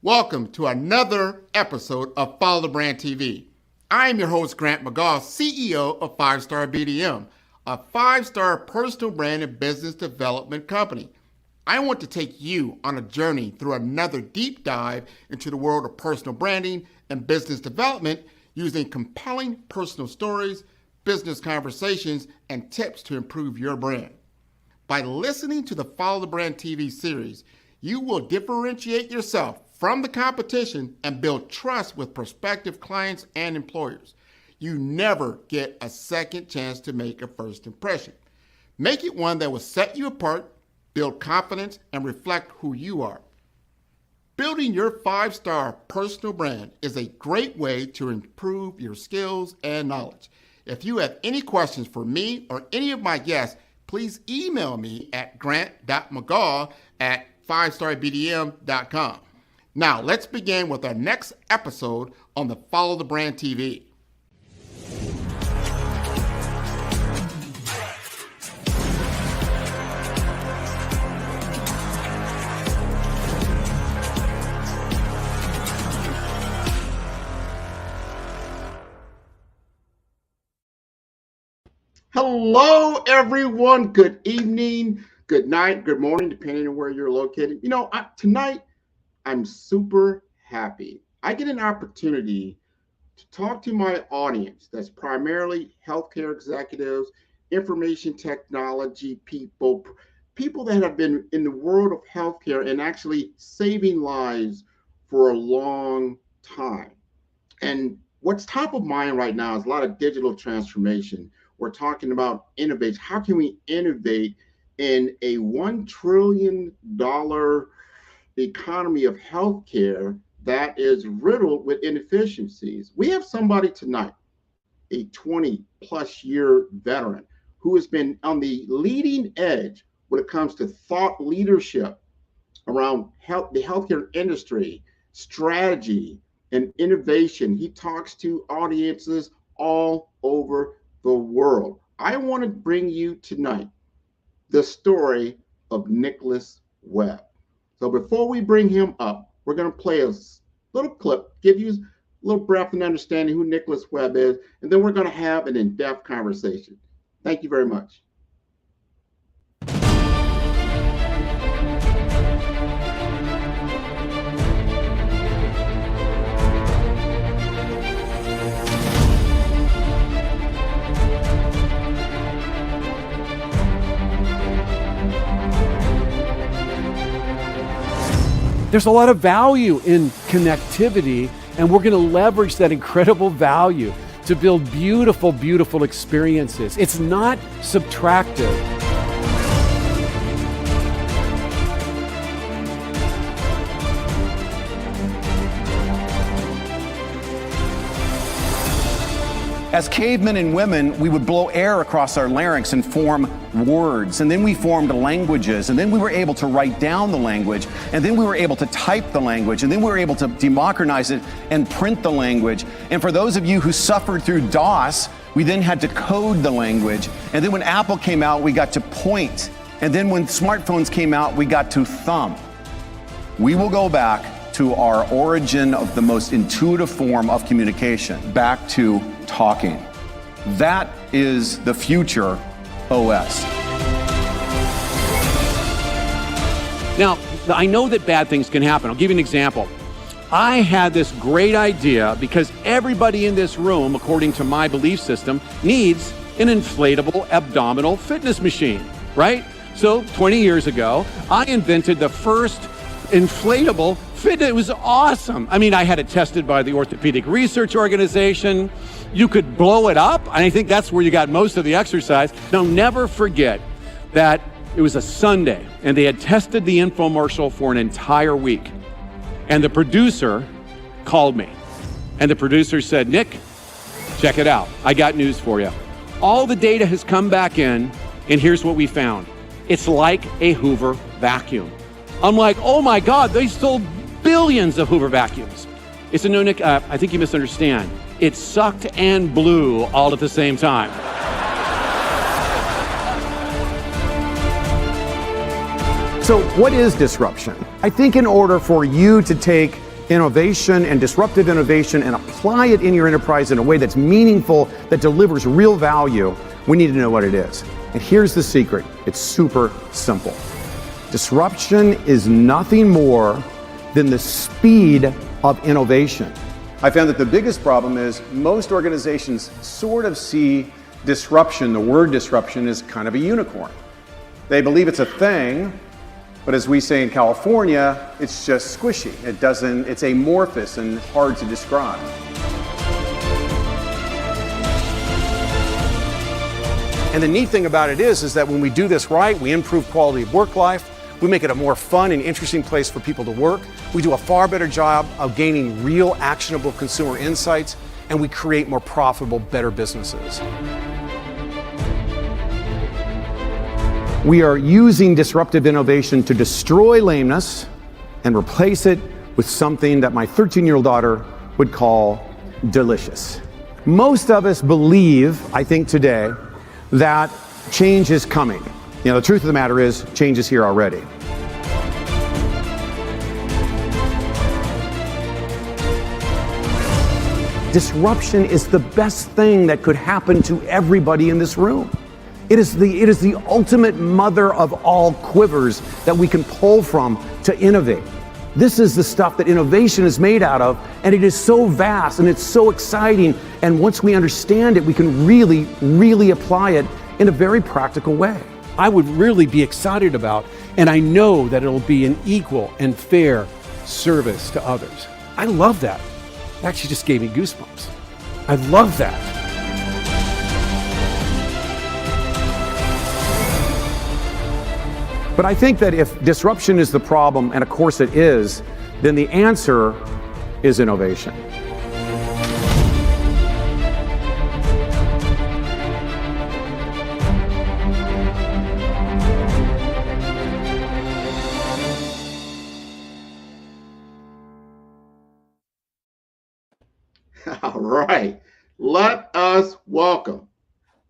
Welcome to another episode of Follow the Brand TV. I am your host, Grant McGaugh, CEO of 5-Star BDM, a 5-star personal brand and business development company. I want to take you on a journey through another deep dive into the world of personal branding and business development using compelling personal stories, business conversations, and tips to improve your brand. By listening to the Follow the Brand TV series, you will differentiate yourself from the competition and build trust with prospective clients and employers. You never get a second chance to make a first impression. Make it one that will set you apart, build confidence, and reflect who you are. Building your 5-star personal brand is a great way to improve your skills and knowledge. If you have any questions for me or any of my guests, please email me at grant.mcgaugh@5starbdm.com. Now, let's begin with our next episode on the Follow the Brand TV. Hello, everyone. Good evening, good night, good morning, depending on where you're located. Tonight, I'm super happy. I get an opportunity to talk to my audience that's primarily healthcare executives, information technology people that have been in the world of healthcare and actually saving lives for a long time. And what's top of mind right now is a lot of digital transformation. We're talking about innovation. How can we innovate in a $1 trillion economy of healthcare that is riddled with inefficiencies? We have somebody tonight, a 20-plus year veteran who has been on the leading edge when it comes to thought leadership around the healthcare industry, strategy, and innovation. He talks to audiences all over the world. I want to bring you tonight the story of Nicholas Webb. So before we bring him up, we're going to play a little clip, give you a little breath and understanding who Nicholas Webb is, and then we're going to have an in-depth conversation. Thank you very much. There's a lot of value in connectivity, and we're going to leverage that incredible value to build beautiful, beautiful experiences. It's not subtractive. As cavemen and women, we would blow air across our larynx and form words, and then we formed languages, and then we were able to write down the language, and then we were able to type the language, and then we were able to democratize it and print the language. And for those of you who suffered through DOS, we then had to code the language, and then when Apple came out, we got to point, and then when smartphones came out, we got to thumb. We will go back to our origin of the most intuitive form of communication, back to talking. That is the future OS. Now, I know that bad things can happen. I'll give you an example. I had this great idea because everybody in this room, according to my belief system, needs an inflatable abdominal fitness machine, right? So 20 years ago, I invented the first inflatable fitness. It was awesome. I mean, I had it tested by the Orthopedic Research Organization. You could blow it up, and I think that's where you got most of the exercise. Now, never forget that it was a Sunday, and they had tested the infomercial for an entire week. And the producer called me, and the producer said, "Nick, check it out. I got news for you. All the data has come back in, and here's what we found. It's like a Hoover vacuum." I'm like, oh my God, they sold billions of Hoover vacuums. He said, "No, Nick, I think you misunderstand. It sucked and blew all at the same time." So what is disruption? I think in order for you to take innovation and disruptive innovation and apply it in your enterprise in a way that's meaningful, that delivers real value, we need to know what it is. And here's the secret. It's super simple. Disruption is nothing more than the speed of innovation. I found that the biggest problem is most organizations sort of see disruption, the word disruption, as kind of a unicorn. They believe it's a thing, but as we say in California, it's just squishy. It's amorphous and hard to describe. And the neat thing about it is that when we do this right, we improve quality of work life, we make it a more fun and interesting place for people to work, we do a far better job of gaining real actionable consumer insights, and we create more profitable, better businesses. We are using disruptive innovation to destroy lameness and replace it with something that my 13-year-old daughter would call delicious. Most of us believe, I think today, that change is coming. You know, the truth of the matter is, change is here already. Disruption is the best thing that could happen to everybody in this room. It is the ultimate mother of all quivers that we can pull from to innovate. This is the stuff that innovation is made out of, and it is so vast and it's so exciting. And once we understand it, we can really, really apply it in a very practical way. I would really be excited about, and I know that it'll be an equal and fair service to others. I love that. It actually just gave me goosebumps. I love that. But I think that if disruption is the problem, and of course it is, then the answer is innovation. All right. Let us welcome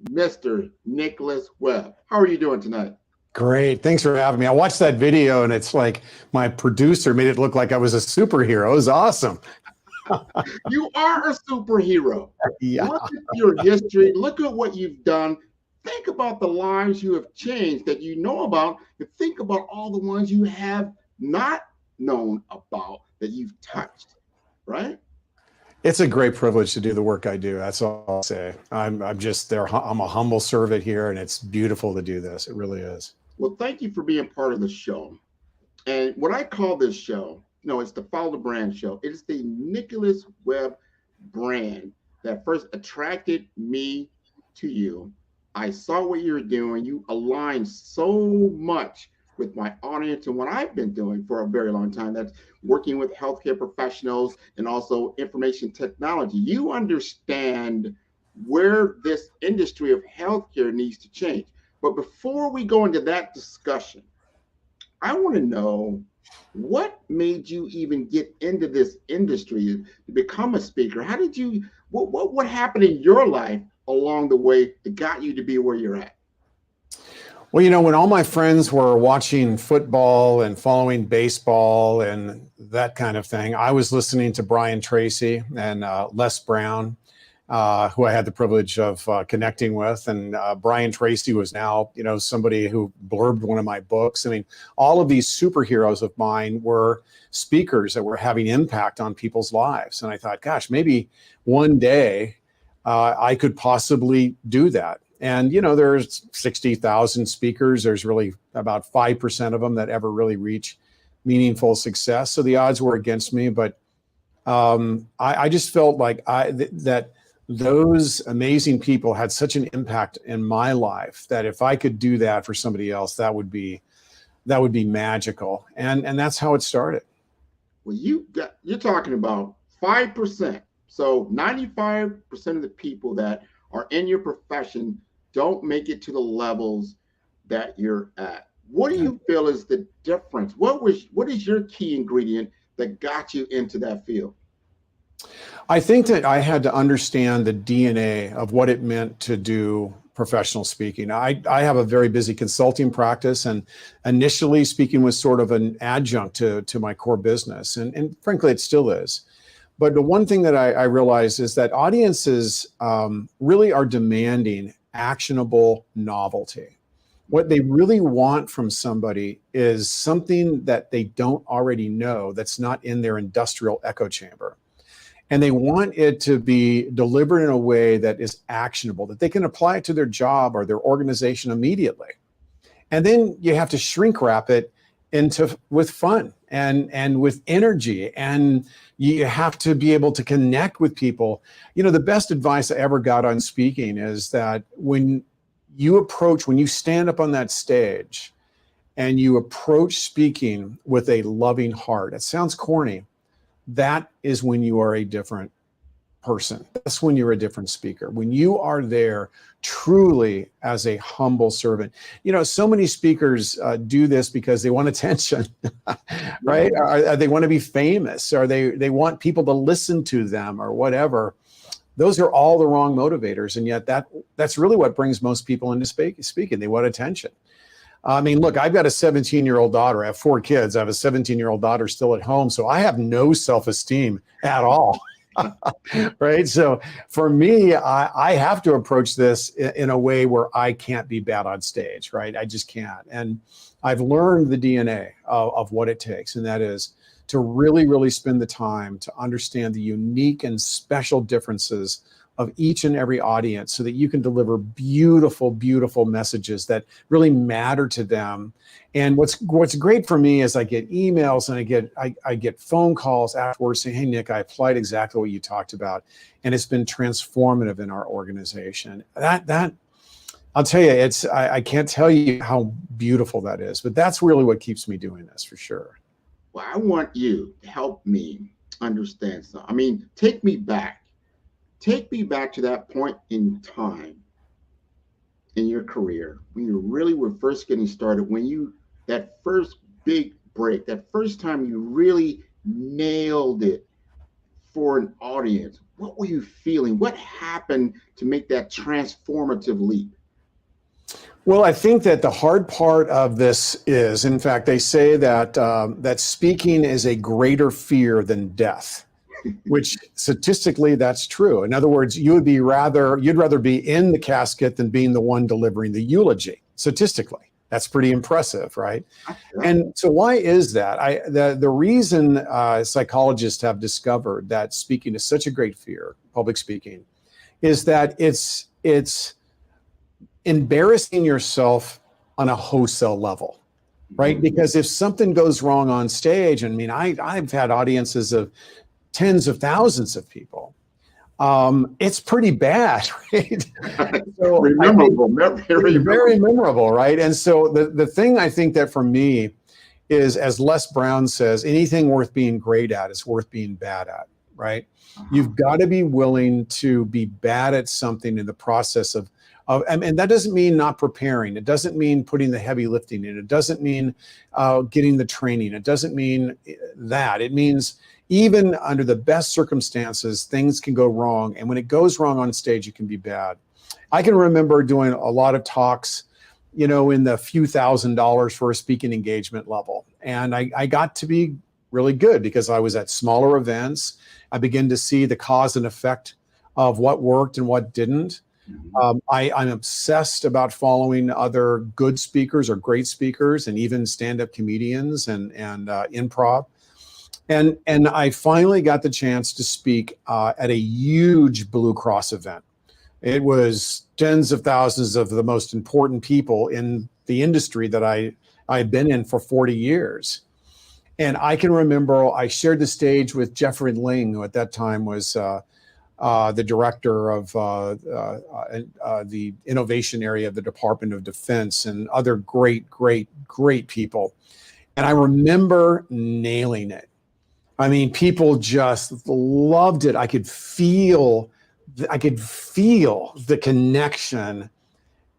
Mr. Nicholas Webb. How are you doing tonight? Great. Thanks for having me. I watched that video and it's like my producer made it look like I was a superhero. It was awesome. You are a superhero. Yeah. Look at your history. Look at what you've done. Think about the lives you have changed that you know about, and think about all the ones you have not known about that you've touched, right? It's a great privilege to do the work I do. That's all I'll say. I'm just there. I'm a humble servant here, and it's beautiful to do this. It really is. Well, thank you for being part of the show. And what I call this show, it's the Follow the Brand show. It is the Nicholas Webb brand that first attracted me to you. I saw what you were doing. You aligned so much with my audience and what I've been doing for a very long time. That's working with healthcare professionals and also information technology. You understand where this industry of healthcare needs to change. But before we go into that discussion, I want to know what made you even get into this industry to become a speaker? How did you, what happened in your life along the way that got you to be where you're at? Well, when all my friends were watching football and following baseball and that kind of thing, I was listening to Brian Tracy and Les Brown, who I had the privilege of connecting with. And Brian Tracy was now, somebody who blurbed one of my books. I mean, all of these superheroes of mine were speakers that were having impact on people's lives. And I thought, gosh, maybe one day I could possibly do that. And, there's 60,000 speakers. There's really about 5% of them that ever really reach meaningful success. So the odds were against me. But I just felt like that those amazing people had such an impact in my life that if I could do that for somebody else, that would be magical. And that's how it started. Well, you're talking about 5%. So 95% of the people that are in your profession don't make it to the levels that you're at. What do you feel is the difference? What is your key ingredient that got you into that field? I think that I had to understand the DNA of what it meant to do professional speaking. I have a very busy consulting practice, and initially speaking was sort of an adjunct to my core business. And frankly, it still is. But the one thing that I realized is that audiences really are demanding actionable novelty. What they really want from somebody is something that they don't already know, that's not in their industrial echo chamber. And they want it to be delivered in a way that is actionable, that they can apply it to their job or their organization immediately. And then you have to shrink wrap it with fun and with energy. And you have to be able to connect with people. You know, the best advice I ever got on speaking is that when you stand up on that stage and you approach speaking with a loving heart, it sounds corny, that is when you are a different person. That's when you're a different speaker. When you are there truly as a humble servant. You know, so many speakers do this because they want attention, right? Or they want to be famous, or they want people to listen to them, or whatever. Those are all the wrong motivators. And yet that's really what brings most people into speaking. They want attention. I mean, look, I've got a 17-year-old daughter. I have 4 kids. I have a 17-year-old daughter still at home. So I have no self-esteem at all. Right. So for me, I have to approach this in a way where I can't be bad on stage. Right. I just can't. And I've learned the DNA of what it takes. And that is to really, really spend the time to understand the unique and special differences of each and every audience, so that you can deliver beautiful, beautiful messages that really matter to them. And what's great for me is I get emails and I get phone calls afterwards saying, "Hey, Nick, I applied exactly what you talked about, and it's been transformative in our organization." That I'll tell you, I can't tell you how beautiful that is, but that's really what keeps me doing this, for sure. Well, I want you to help me understand something. I mean, take me back to that point in time in your career when you really were first getting started, that first big break, that first time you really nailed it for an audience. What were you feeling? What happened to make that transformative leap? Well, I think that the hard part of this is, in fact, they say that that speaking is a greater fear than death. Which statistically, that's true. In other words, you'd rather be in the casket than being the one delivering the eulogy. Statistically, that's pretty impressive, right? And so why is that? The reason psychologists have discovered that speaking is such a great fear, public speaking, is that it's embarrassing yourself on a wholesale level, right? Because if something goes wrong on stage, I mean, I've had audiences of tens of thousands of people. It's pretty bad, right? So very memorable, right? And so the thing I think that for me is, as Les Brown says, anything worth being great at is worth being bad at, right? You've got to be willing to be bad at something in the process of, and that doesn't mean not preparing. It doesn't mean putting the heavy lifting in. It doesn't mean getting the training. It doesn't mean that. It means even under the best circumstances, things can go wrong. And when it goes wrong on stage, it can be bad. I can remember doing a lot of talks, you know, in the few $1,000s for a speaking engagement level. And I got to be really good because I was at smaller events. I began to see the cause and effect of what worked and what didn't. I'm obsessed about following other good speakers or great speakers, and even stand-up comedians and improv. And I finally got the chance to speak at a huge Blue Cross event. It was tens of thousands of the most important people in the industry that I've been in for 40 years. And I can remember I shared the stage with Jeffrey Ling, who at that time was the director of the innovation area of the Department of Defense, and other great people. And I remember nailing it. I mean, people just loved it. I could feel the connection.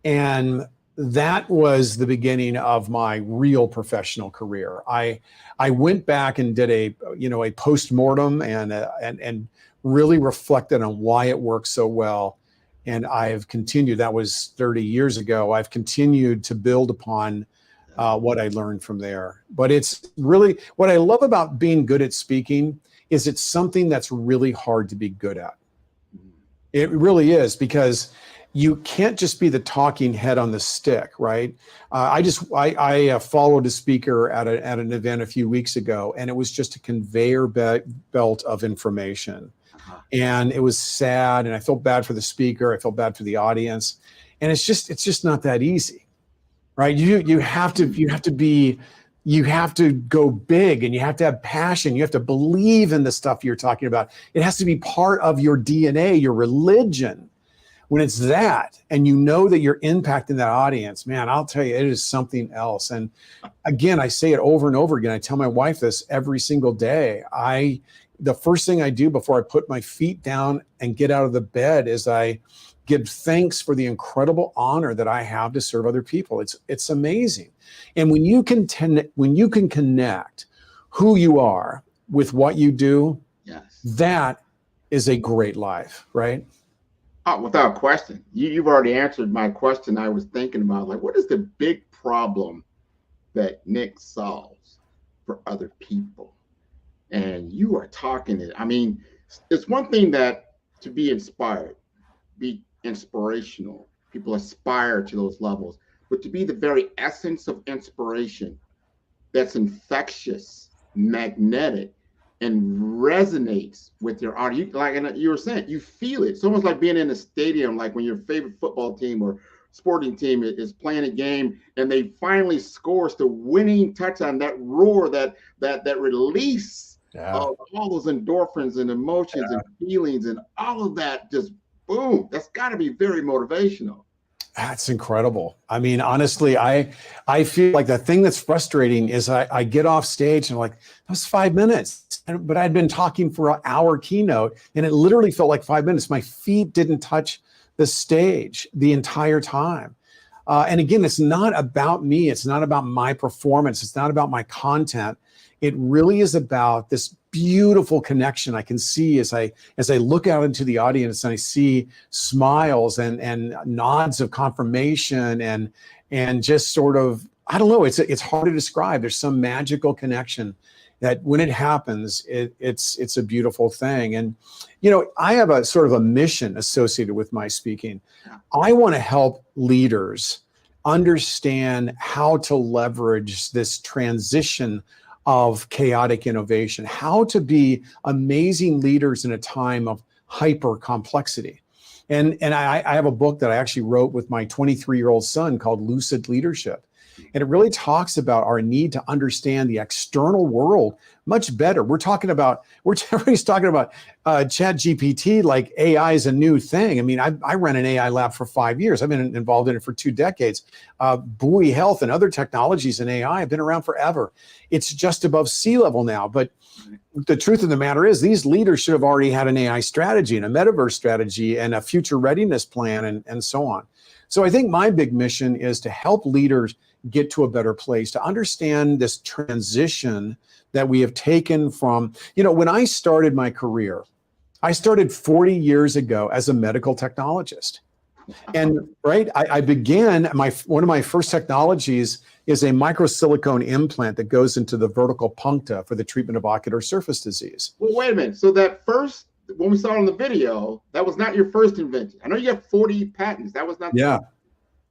And that was the beginning of my real professional career. I went back and did a post-mortem and really reflected on why it worked so well. And I've continued, that was 30 years ago. I've continued to build upon what I learned from there. But it's really, what I love about being good at speaking is it's something that's really hard to be good at. It really is, because you can't just be the talking head on the stick, right? I followed a speaker at an event a few weeks ago, and it was just a conveyor belt of information. And it was sad, and I felt bad for the speaker. I felt bad for the audience, and it's just not that easy, right? You have to go big, and you have to have passion. You have to believe in the stuff you're talking about. It has to be part of your DNA, your religion. When it's that, and you know that you're impacting that audience, man, I'll tell you, it is something else. And again, I say it over and over again. I tell my wife this every single day. The first thing I do before I put my feet down and get out of the bed is I give thanks for the incredible honor that I have to serve other people. It's amazing. And when you can connect who you are with what you do, yes, that is a great life, right? Without question. You've already answered my question. I was thinking about, like, what is the big problem that Nick solves for other people? And you are talking it. I mean, it's one thing that to be inspired, be inspirational. People aspire to those levels, but to be the very essence of inspiration that's infectious, magnetic, and resonates with your audience. Like you were saying, you feel it. It's almost like being in a stadium, like when your favorite football team or sporting team is playing a game and they finally scores the winning touchdown, that roar, that release of all those endorphins and emotions and feelings and all of that, just boom, that's got to be very motivational. That's incredible. I mean, honestly, I feel like the thing that's frustrating is I get off stage and I'm like, that was 5 minutes, but I'd been talking for an hour keynote and it literally felt like 5 minutes. My feet didn't touch the stage the entire time. And again, it's not about me. It's not about my performance. It's not about my content. It really is about this beautiful connection I can see as I look out into the audience and I see smiles and nods of confirmation and just sort of, I don't know, it's hard to describe. There's some magical connection that when it happens, it's a beautiful thing. And, you know, I have a sort of a mission associated with my speaking. I want to help leaders understand how to leverage this transition of chaotic innovation, how to be amazing leaders in a time of hyper complexity. And I have a book that I actually wrote with my 23-year-old son called Lucid Leadership. And it really talks about our need to understand the external world much better. Everybody's talking about Chat GPT like AI is a new thing. I mean, I ran an AI lab for 5 years. I've been involved in it for 2 decades. Buoy Health and other technologies in AI have been around forever. It's just above sea level now. But the truth of the matter is these leaders should have already had an AI strategy and a metaverse strategy and a future readiness plan and so on. So I think my big mission is to help leaders get to a better place, to understand this transition that we have taken from, you know, when I started my career, I started 40 years ago as a medical technologist. And right, I began, one of my first technologies is a microsilicone implant that goes into the vertical puncta for the treatment of ocular surface disease. Well, wait a minute. So that first, when we saw in the video, that was not your first invention. I know you have 40 patents. That was not. Yeah.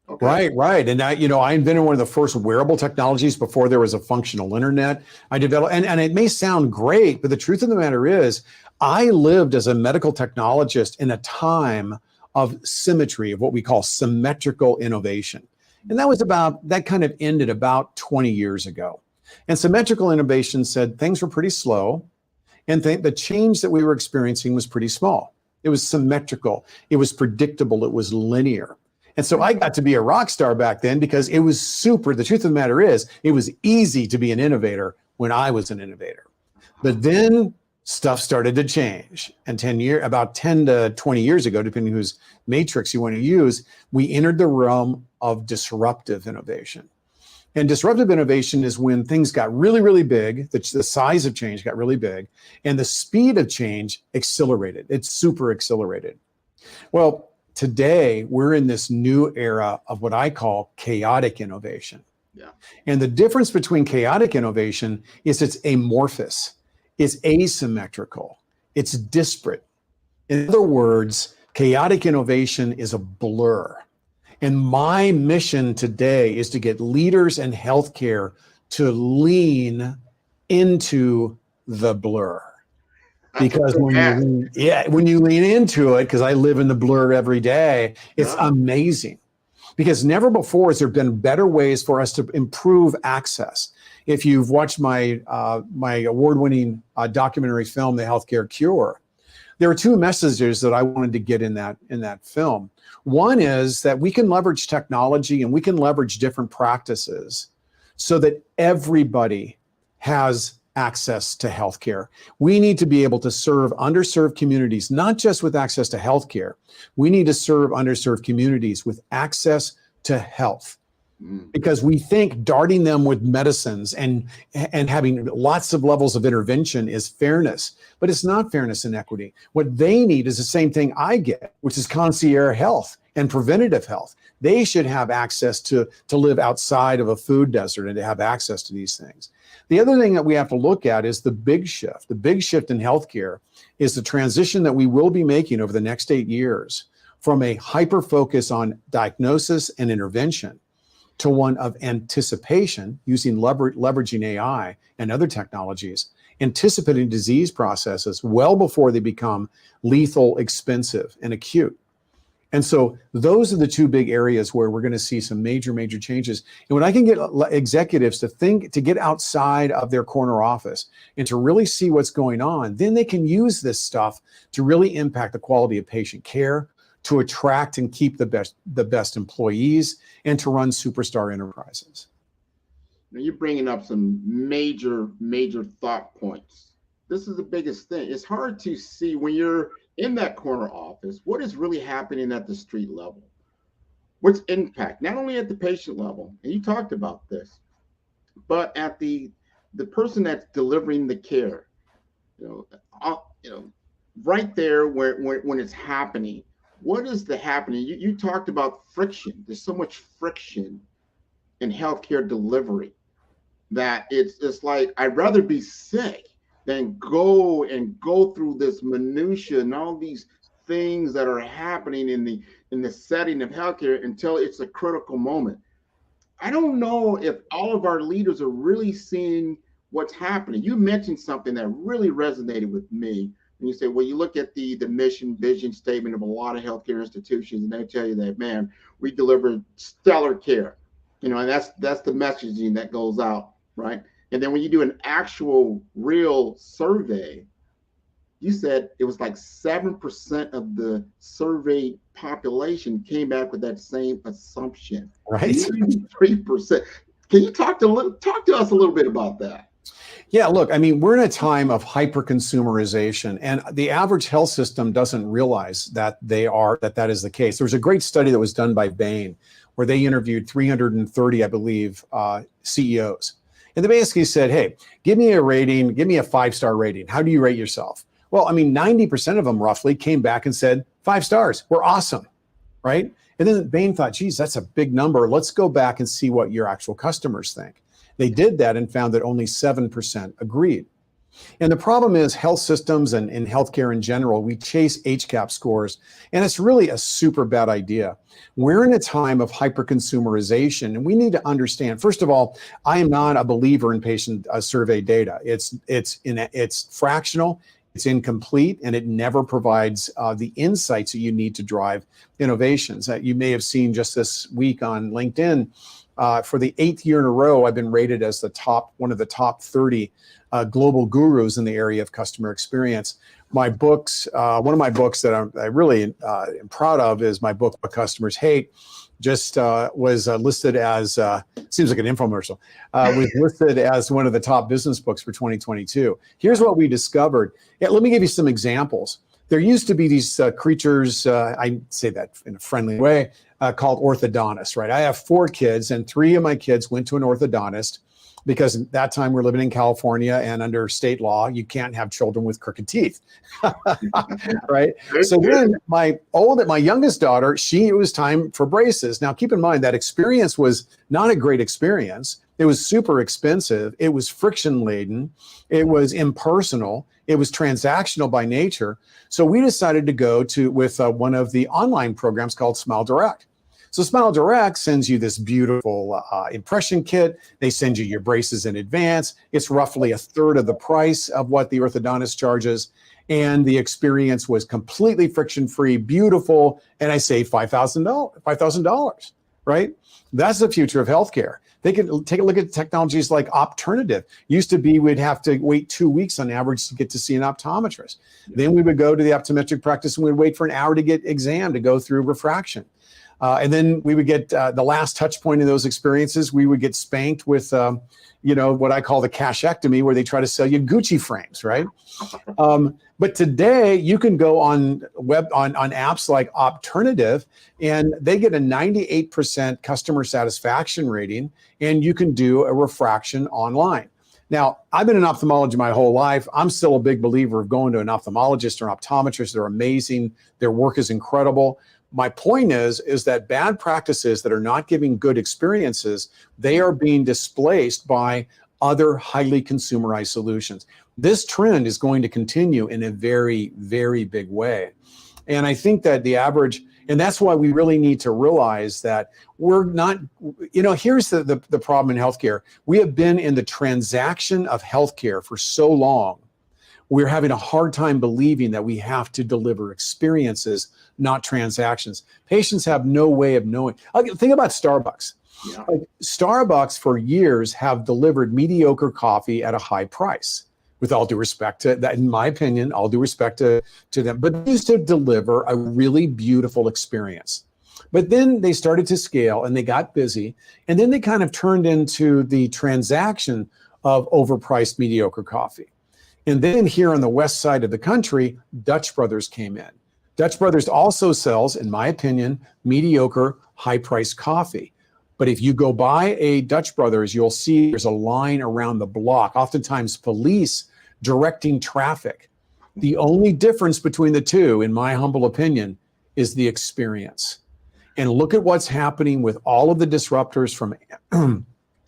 Okay. Right. And I invented one of the first wearable technologies before there was a functional internet. I developed, and it may sound great, but the truth of the matter is I lived as a medical technologist in a time of symmetry, of what we call symmetrical innovation. And that kind of ended about 20 years ago. And symmetrical innovation said things were pretty slow and the change that we were experiencing was pretty small. It was symmetrical. It was predictable. It was linear. And so I got to be a rock star back then because it was the truth of the matter is, it was easy to be an innovator when I was an innovator. But then stuff started to change. And about 10 to 20 years ago, depending whose matrix you want to use, we entered the realm of disruptive innovation. And disruptive innovation is when things got really, really big, the size of change got really big, and the speed of change accelerated. It's super accelerated. Well, Today, we're in this new era of what I call chaotic innovation. Yeah. And the difference between chaotic innovation is it's amorphous, it's asymmetrical, it's disparate. In other words, chaotic innovation is a blur. And my mission today is to get leaders in healthcare to lean into the blur. Because when you lean into it, because I live in the blur every day, it's amazing. Because never before has there been better ways for us to improve access. If you've watched my my award-winning documentary film, The Healthcare Cure, there are two messages that I wanted to get in that film. One is that we can leverage technology and we can leverage different practices so that everybody has access to healthcare. We need to be able to serve underserved communities, not just with access to healthcare. We need to serve underserved communities with access to health. Because we think darting them with medicines and having lots of levels of intervention is fairness, but it's not fairness and equity. What they need is the same thing I get, which is concierge health and preventative health. They should have access to live outside of a food desert and to have access to these things. The other thing that we have to look at is the big shift. The big shift in healthcare is the transition that we will be making over the next 8 years from a hyper focus on diagnosis and intervention to one of anticipation, using leveraging AI and other technologies, anticipating disease processes well before they become lethal, expensive, and acute. And so those are the two big areas where we're going to see some major, major changes. And when I can get executives to get outside of their corner office and to really see what's going on, then they can use this stuff to really impact the quality of patient care, to attract and keep the best employees, and to run superstar enterprises. Now you're bringing up some major, major thought points. This is the biggest thing. It's hard to see when you're in that corner office what is really happening at the street level. What's impact, not only at the patient level, and you talked about this, but at the person that's delivering the care. Right there where when it's happening. What is the happening? You talked about friction. There's so much friction in healthcare delivery that it's like I'd rather be sick than go through this minutia and all these things that are happening in the setting of healthcare until it's a critical moment. I don't know if all of our leaders are really seeing what's happening. You mentioned something that really resonated with me. And you say, well, you look at the mission, vision statement of a lot of healthcare institutions, and they tell you that, man, we deliver stellar care, and that's the messaging that goes out, right? And then when you do an actual real survey, you said it was like 7% of the surveyed population came back with that same assumption. Right. 3%. Can you talk to us a little bit about that? Yeah, look, I mean, we're in a time of hyper-consumerization, and the average health system doesn't realize that that is the case. There was a great study that was done by Bain where they interviewed 330, I believe, CEOs. And they basically said, hey, give me a rating, give me a 5-star rating. How do you rate yourself? Well, I mean, 90% of them roughly came back and said, 5 stars, we're awesome, right? And then Bain thought, geez, that's a big number. Let's go back and see what your actual customers think. They did that and found that only 7% agreed. And the problem is health systems and in healthcare in general, we chase HCAHPS scores, and it's really a super bad idea. We're in a time of hyper-consumerization, and we need to understand, first of all, I am not a believer in patient survey data. It's fractional, it's incomplete, and it never provides the insights that you need to drive innovations. That you may have seen just this week on LinkedIn. For the 8th year in a row, I've been rated as one of the top 30 global gurus in the area of customer experience. My books, one of my books that I really am proud of is my book, What Customers Hate. Just was listed as, seems like an infomercial, was listed as one of the top business books for 2022. Here's what we discovered. Yeah, let me give you some examples. There used to be these creatures, I say that in a friendly way, called orthodontists, right? I have 4 kids, and 3 of my kids went to an orthodontist, because at that time we're living in California, and under state law, you can't have children with crooked teeth, right? So then my youngest daughter, it was time for braces. Now, keep in mind that experience was not a great experience. It was super expensive. It was friction laden. It was impersonal. It was transactional by nature. So we decided to go with one of the online programs called Smile Direct. So Smile Direct sends you this beautiful impression kit. They send you your braces in advance. It's roughly a third of the price of what the orthodontist charges. And the experience was completely friction-free, beautiful. And I saved $5,000, right? That's the future of healthcare. They can take a look at technologies like Opternative. Used to be we'd have to wait 2 weeks on average to get to see an optometrist. Then we would go to the optometric practice and we'd wait for an hour to get exam to go through refraction. And then we would get the last touch point in those experiences. We would get spanked with, what I call the cashectomy, where they try to sell you Gucci frames, right? But today you can go on apps like Opternative, and they get a 98% customer satisfaction rating, and you can do a refraction online. Now, I've been in ophthalmology my whole life. I'm still a big believer of going to an ophthalmologist or an optometrist. They're amazing. Their work is incredible. My point is that bad practices that are not giving good experiences, they are being displaced by other highly consumerized solutions. This trend is going to continue in a very, very big way. And I think that and that's why we really need to realize that we're not, here's the problem in healthcare. We have been in the transaction of healthcare for so long. We're having a hard time believing that we have to deliver experiences, not transactions. Patients have no way of knowing. Think about Starbucks. Yeah. Starbucks for years have delivered mediocre coffee at a high price. With all due respect to that, in my opinion, all due respect to them, but they used to deliver a really beautiful experience. But then they started to scale and they got busy, and then they kind of turned into the transaction of overpriced mediocre coffee. And then here on the west side of the country, Dutch Brothers came in. Dutch Brothers also sells, in my opinion, mediocre, high-priced coffee. But if you go by a Dutch Brothers, you'll see there's a line around the block, oftentimes police directing traffic. The only difference between the two, in my humble opinion, is the experience. And look at what's happening with all of the disruptors from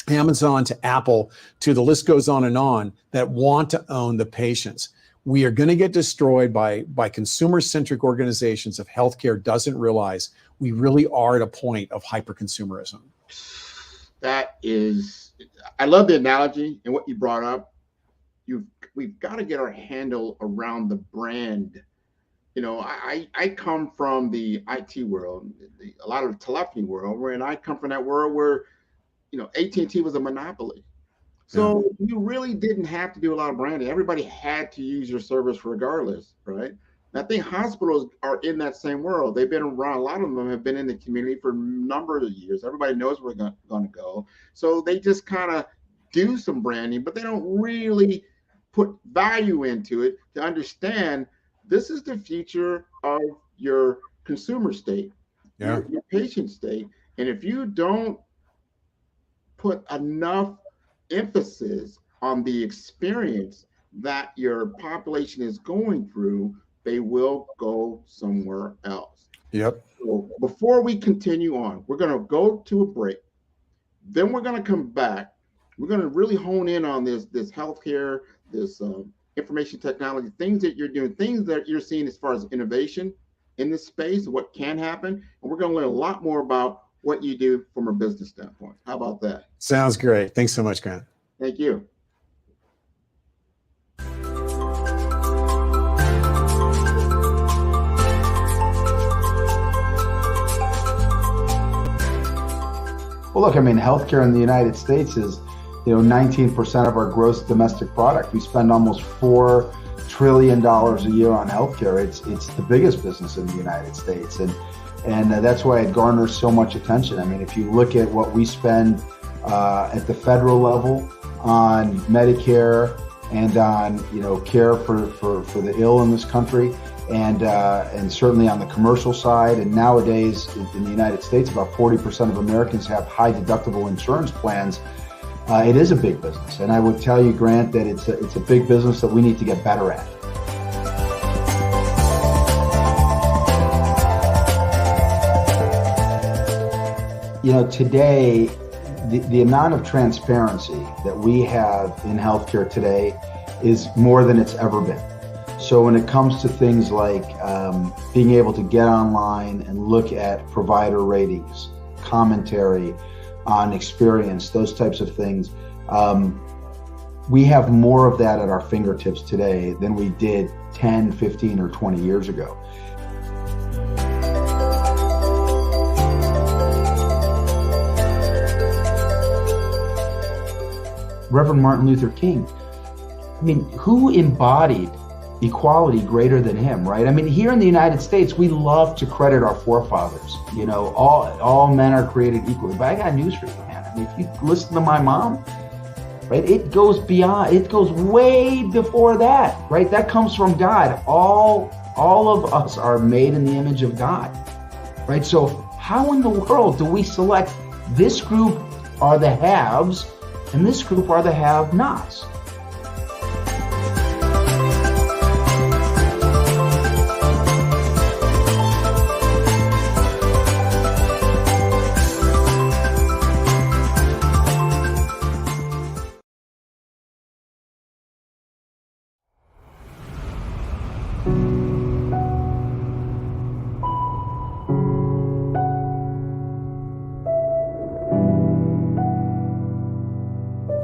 Amazon to Apple to the list goes on that want to own the patients. We are going to get destroyed by consumer-centric organizations if healthcare doesn't realize we really are at a point of hyper-consumerism. I love the analogy and what you brought up. We've got to get our handle around the brand. I come from the IT world, a lot of the telephony world, and I come from that world where, AT&T was a monopoly. So you really didn't have to do a lot of branding. Everybody had to use your service regardless, right? And I think hospitals are in that same world. They've been around, a lot of them have been in the community for a number of years. Everybody knows where we're going to go. So they just kind of do some branding, but they don't really put value into it to understand this is the future of your consumer state, your patient state. And if you don't put enough emphasis on the experience that your population is going through, they will go somewhere else. Yep. So before we continue on, we're going to go to a break. Then we're going to come back. We're going to really hone in on this healthcare, this information technology, things that you're doing, things that you're seeing as far as innovation in this space, what can happen. And we're going to learn a lot more about what you do from a business standpoint. How about that? Sounds great. Thanks so much, Grant. Thank you. Well, look, healthcare in the United States is, 19% of our gross domestic product. We spend almost $4 trillion a year on healthcare. It's the biggest business in the United States. And that's why it garners so much attention. If you look at what we spend at the federal level on Medicare and on care for the ill in this country, and certainly on the commercial side, and nowadays in the United States, about 40% of Americans have high deductible insurance plans. it is a big business. And I would tell you, Grant, that it's a big business that we need to get better at. You know, today, the amount of transparency that we have in healthcare today is more than it's ever been. So when it comes to things like being able to get online and look at provider ratings, commentary on experience, those types of things, we have more of that at our fingertips today than we did 10, 15, or 20 years ago. Reverend Martin Luther King, I mean, who embodied equality greater than him, right? I mean, here in the United States, we love to credit our forefathers. You know, all men are created equally. But I got news for you, man. I mean, if you listen to my mom, right, it goes beyond, it goes way before that, right? That comes from God. All of us are made in the image of God, right? So how in the world do we select this group are the haves and this group are the have-nots?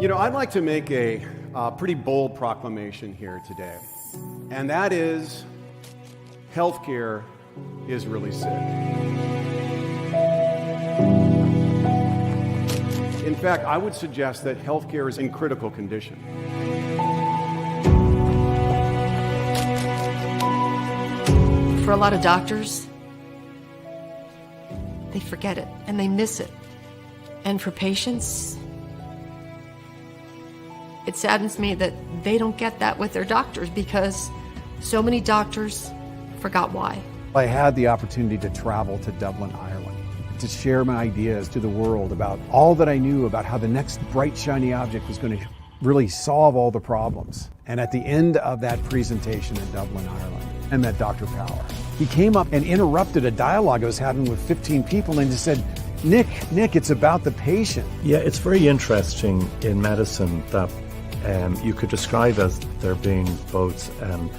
You know, I'd like to make a pretty bold proclamation here today, and that is healthcare is really sick. In fact, I would suggest that healthcare is in critical condition. For a lot of doctors, they forget it and they miss it. And for patients, it saddens me that they don't get that with their doctors because so many doctors forgot why. I had the opportunity to travel to Dublin, Ireland, to share my ideas to the world about all that I knew about how the next bright, shiny object was going to really solve all the problems. And at the end of that presentation in Dublin, Ireland, I met Dr. Power. He came up and interrupted a dialogue I was having with 15 people and just said, Nick, it's about the patient. Yeah, it's very interesting in medicine that you could describe as there being both an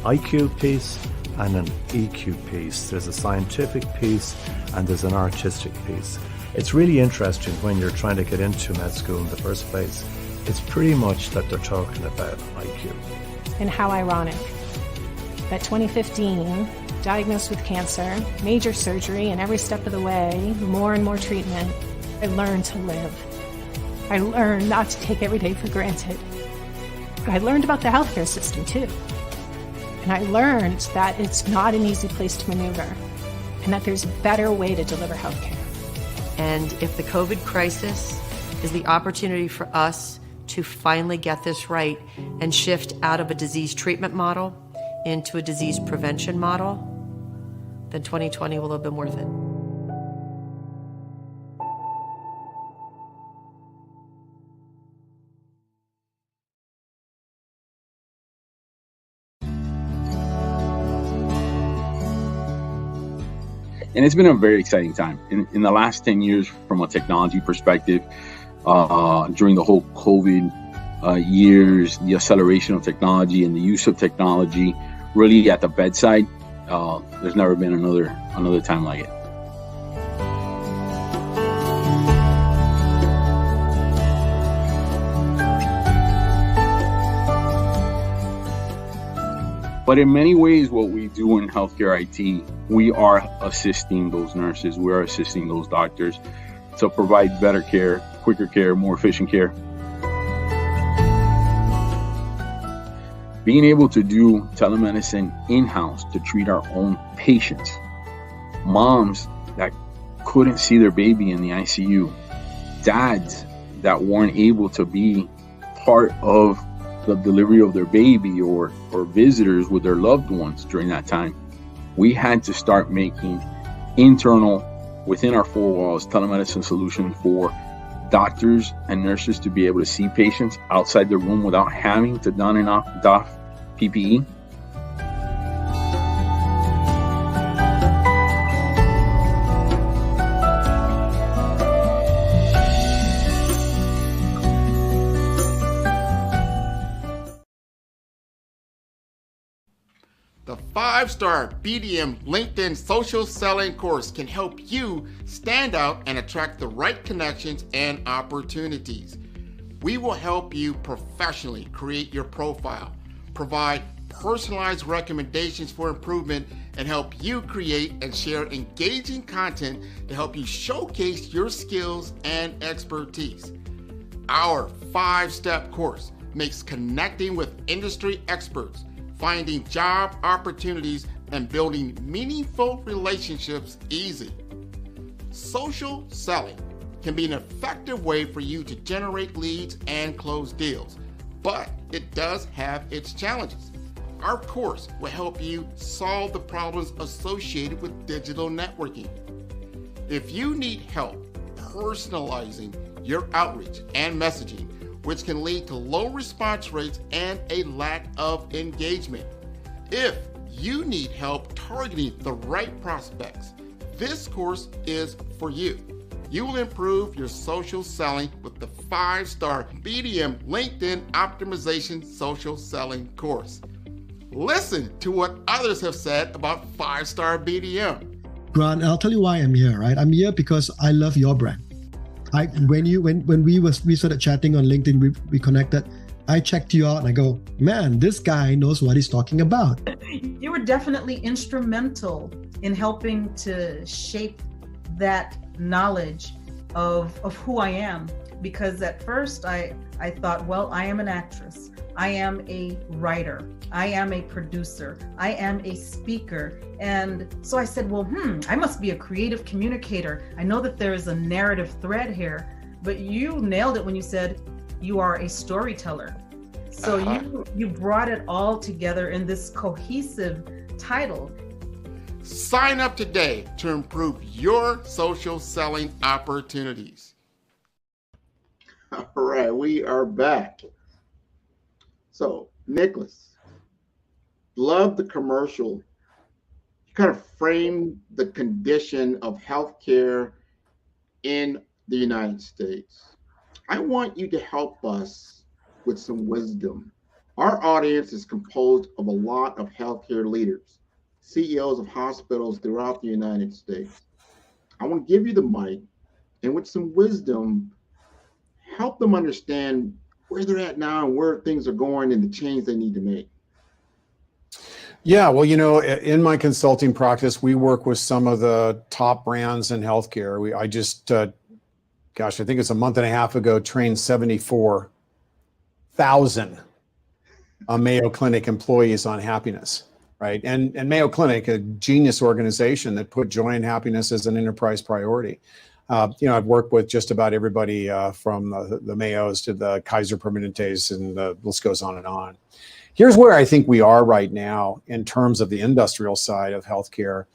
IQ piece and an EQ piece. There's a scientific piece and there's an artistic piece. It's really interesting when you're trying to get into med school in the first place. It's pretty much that they're talking about IQ. And how ironic that 2015, diagnosed with cancer, major surgery, and every step of the way, more and more treatment, I learned to live. I learned not to take every day for granted. I learned about the healthcare system too. And I learned that it's not an easy place to maneuver and that there's a better way to deliver healthcare. And if the COVID crisis is the opportunity for us to finally get this right and shift out of a disease treatment model into a disease prevention model, then 2020 will have been worth it. And it's been a very exciting time. In the last 10 years, from a technology perspective, during the whole COVID years, the acceleration of technology and the use of technology really at the bedside, there's never been another time like it. But in many ways, what we do in healthcare IT, we are assisting those nurses, we are assisting those doctors to provide better care, quicker care, more efficient care. Being able to do telemedicine in-house to treat our own patients, moms that couldn't see their baby in the ICU, dads that weren't able to be part of the delivery of their baby or visitors with their loved ones during that time. We had to start making internal, within our four walls, telemedicine solutions for doctors and nurses to be able to see patients outside the room without having to don and doff PPE. The 5-star BDM LinkedIn social selling course can help you stand out and attract the right connections and opportunities. We will help you professionally create your profile, provide personalized recommendations for improvement, and help you create and share engaging content to help you showcase your skills and expertise. Our 5-step course makes connecting with industry experts, finding job opportunities, and building meaningful relationships easy. Social selling can be an effective way for you to generate leads and close deals, but it does have its challenges. Our course will help you solve the problems associated with digital networking. If you need help personalizing your outreach and messaging, which can lead to low response rates and a lack of engagement. If you need help targeting the right prospects, this course is for you. You will improve your social selling with the 5-star BDM LinkedIn Optimization Social Selling course. Listen to what others have said about 5-star BDM. Grant, I'll tell you why I'm here, right? I'm here because I love your brand. When we started chatting on LinkedIn, we connected. I checked you out and I go, man, this guy knows what he's talking about. You were definitely instrumental in helping to shape that knowledge of who I am. Because at first I thought, well, I am an actress. I am a writer. I am a producer. I am a speaker. And so I said, well, I must be a creative communicator. I know that there is a narrative thread here, but you nailed it when you said you are a storyteller. So you brought it all together in this cohesive title. Sign up today to improve your social selling opportunities. All right, we are back. So, Nicholas, love the commercial. You kind of framed the condition of healthcare in the United States. I want you to help us with some wisdom. Our audience is composed of a lot of healthcare leaders, CEOs of hospitals throughout the United States. I want to give you the mic and with some wisdom, help them understand where they're at now and where things are going and the change they need to make. Yeah, well, in my consulting practice, we work with some of the top brands in healthcare. I just, I think it's a month and a half ago, trained 74,000 Mayo Clinic employees on happiness, right? And Mayo Clinic, a genius organization that put joy and happiness as an enterprise priority. I've worked with just about everybody from the Mayos to the Kaiser Permanentes, and the list goes on and on. Here's where I think we are right now in terms of the industrial side of healthcare,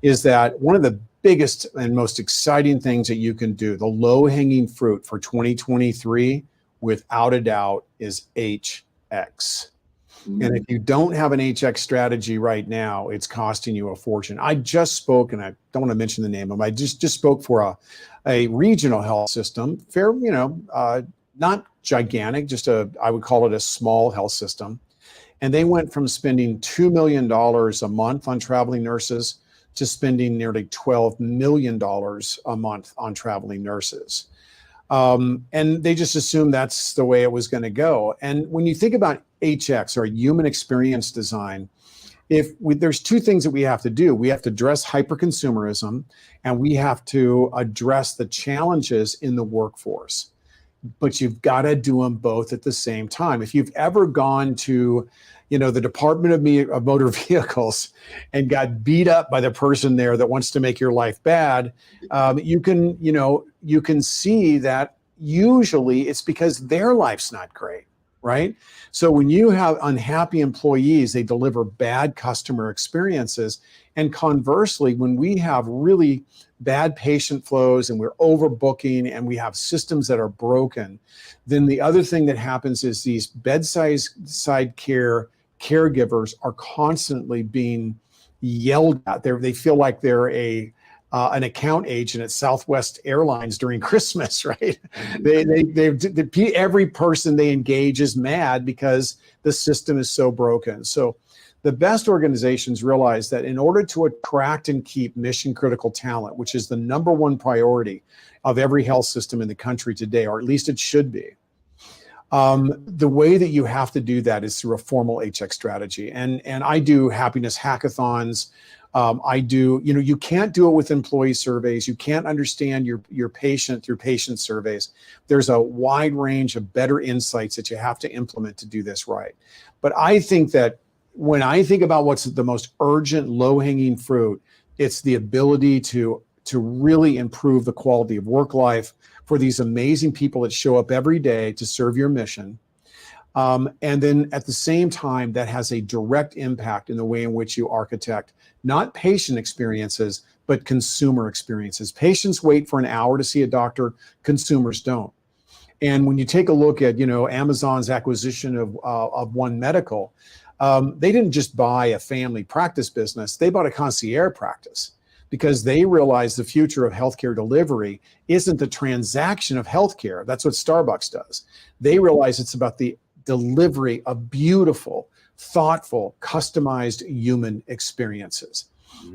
is that one of the biggest and most exciting things that you can do, the low-hanging fruit for 2023, without a doubt, is HX. And if you don't have an HX strategy right now, it's costing you a fortune. I just spoke, and I don't want to mention the name of them. I just spoke for a regional health system, fair, not gigantic, I would call it a small health system. And they went from spending $2 million a month on traveling nurses to spending nearly $12 million a month on traveling nurses. And they just assumed that's the way it was going to go. And when you think about HX, or human experience design, there's two things that we have to do. We have to address hyperconsumerism, and we have to address the challenges in the workforce. But you've got to do them both at the same time. If you've ever gone to, the Department of Motor Vehicles and got beat up by the person there that wants to make your life bad, you can see that usually it's because their life's not great. right? So when you have unhappy employees, they deliver bad customer experiences. And conversely, when we have really bad patient flows and we're overbooking and we have systems that are broken, then the other thing that happens is these bedside care caregivers are constantly being yelled at. They feel like they're an account agent at Southwest Airlines during Christmas, right? Every person they engage is mad because the system is so broken. So the best organizations realize that in order to attract and keep mission critical talent, which is the number one priority of every health system in the country today, or at least it should be, the way that you have to do that is through a formal HX strategy. And I do happiness hackathons. You can't do it with employee surveys. You can't understand your patient through patient surveys. There's a wide range of better insights that you have to implement to do this right. But I think that when I think about what's the most urgent, low-hanging fruit, it's the ability to really improve the quality of work life for these amazing people that show up every day to serve your mission. And then at the same time, that has a direct impact in the way in which you architect not patient experiences, but consumer experiences. Patients wait for an hour to see a doctor, consumers don't. And when you take a look at, Amazon's acquisition of One Medical, they didn't just buy a family practice business, they bought a concierge practice because they realized the future of healthcare delivery isn't the transaction of healthcare. That's what Starbucks does. They realize it's about the delivery of beautiful, thoughtful, customized human experiences.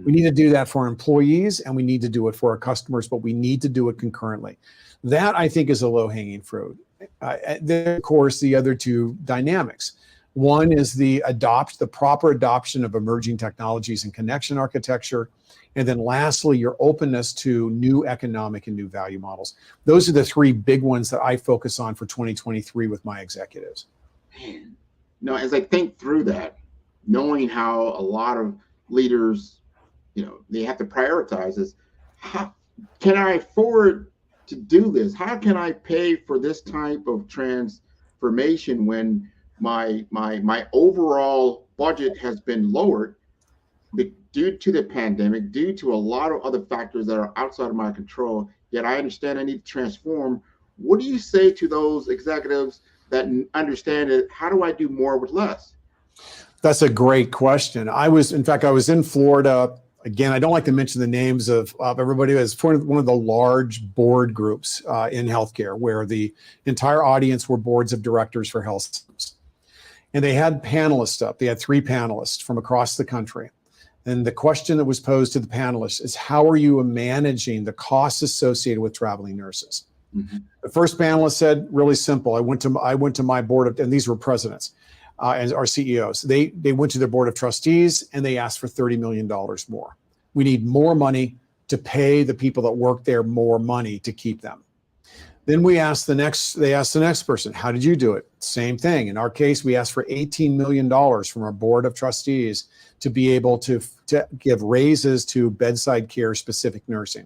We need to do that for our employees and we need to do it for our customers, but we need to do it concurrently. That, I think, is a low-hanging fruit. Then, of course, the other two dynamics. One is the proper adoption of emerging technologies and connection architecture. And then lastly, your openness to new economic and new value models. Those are the three big ones that I focus on for 2023 with my executives. Man, as I think through that, knowing how a lot of leaders, they have to prioritize is, how can I afford to do this? How can I pay for this type of transformation when my overall budget has been lowered due to the pandemic, due to a lot of other factors that are outside of my control, yet I understand I need to transform. What do you say to those executives that understand it? How do I do more with less? That's a great question. I was in Florida. Again, I don't like to mention the names of everybody. It was one of the large board groups in healthcare where the entire audience were boards of directors for health systems. And they had panelists up. They had 3 panelists from across the country. And the question that was posed to the panelists is, how are you managing the costs associated with traveling nurses? Mm-hmm. The first panelist said, really simple. I went to my board of, and these were presidents and our CEOs. They went to their board of trustees and they asked for $30 million more. We need more money to pay the people that work there more money to keep them. Then they asked the next person, how did you do it? Same thing. In our case, we asked for $18 million from our board of trustees to be able to give raises to bedside care specific nursing.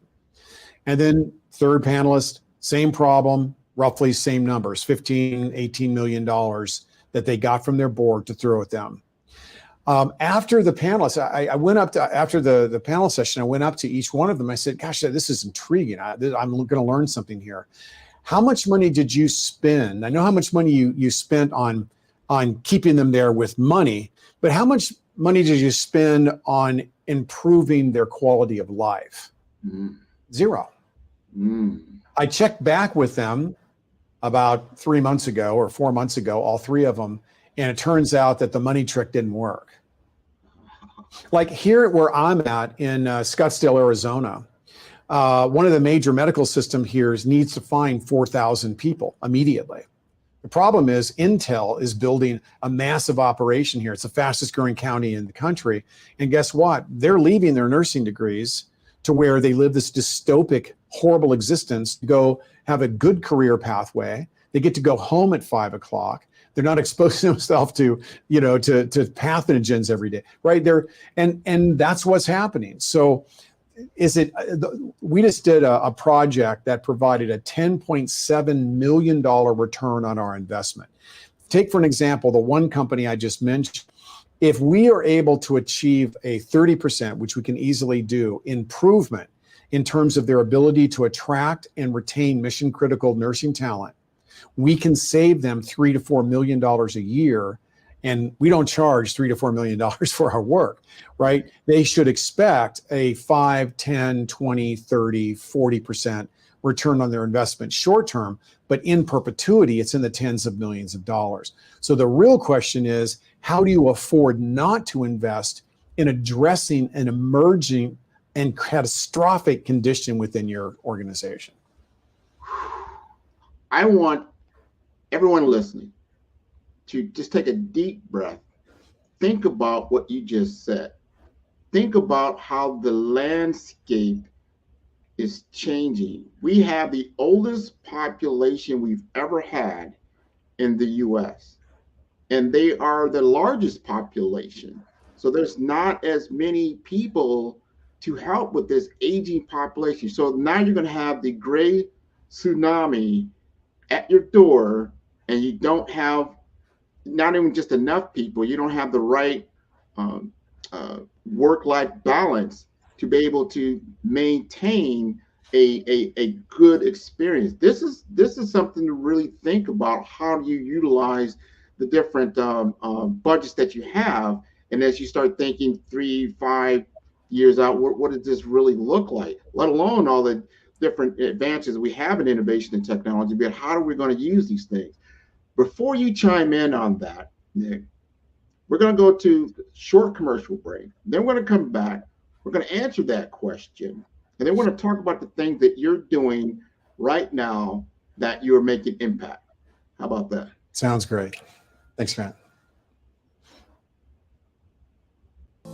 And then third panelist, same problem, roughly same numbers, $18 million that they got from their board to throw at them. After the panelists, I went up to, after the panel session, I went up to each one of them. I said, gosh, this is intriguing. I'm going to learn something here. How much money did you spend? I know how much money you spent on keeping them there with money, but how much money did you spend on improving their quality of life? Mm. 0. Mm. I checked back with them about 3 months ago or 4 months ago, all 3 of them, and it turns out that the money trick didn't work. Like here where I'm at in Scottsdale, Arizona, one of the major medical system here needs to find 4,000 people immediately. The problem is Intel is building a massive operation here. It's the fastest growing county in the country. And guess what? They're leaving their nursing degrees to where they live this dystopic, horrible existence to go have a good career pathway. They get to go home at 5 o'clock. They're not exposing themselves to pathogens every day, right? And that's what's happening. So we just did a project that provided a $10.7 million return on our investment. take for an example, the one company I just mentioned. If we are able to achieve a 30%, which we can easily do, improvement in terms of their ability to attract and retain mission critical nursing talent, we can save them $3 to $4 million a year. And we don't charge $3 to $4 million for our work, right? They should expect a 5, 10, 20, 30, 40% return on their investment short term, but in perpetuity, it's in the tens of millions of dollars. So the real question is, how do you afford not to invest in addressing an emerging and catastrophic condition within your organization? I want everyone listening to just take a deep breath. Think about what you just said. Think about how the landscape is changing. We have the oldest population we've ever had in the US, and they are the largest population. So there's not as many people to help with this aging population. So now you're going to have the gray tsunami at your door, and you don't have not even just enough people, you don't have the right work-life balance to be able to maintain a good experience. This is something to really think about. How do you utilize the different budgets that you have? And as you start thinking 3-5 years out, what does this really look like? Let alone all the different advances we have in innovation and technology, but how are we going to use these things? Before you chime in on that, Nick, we're going to go to short commercial break. Then we're going to come back. We're going to answer that question. And then we're going to talk about the things that you're doing right now that you're making impact. How about that? Sounds great. Thanks, Grant.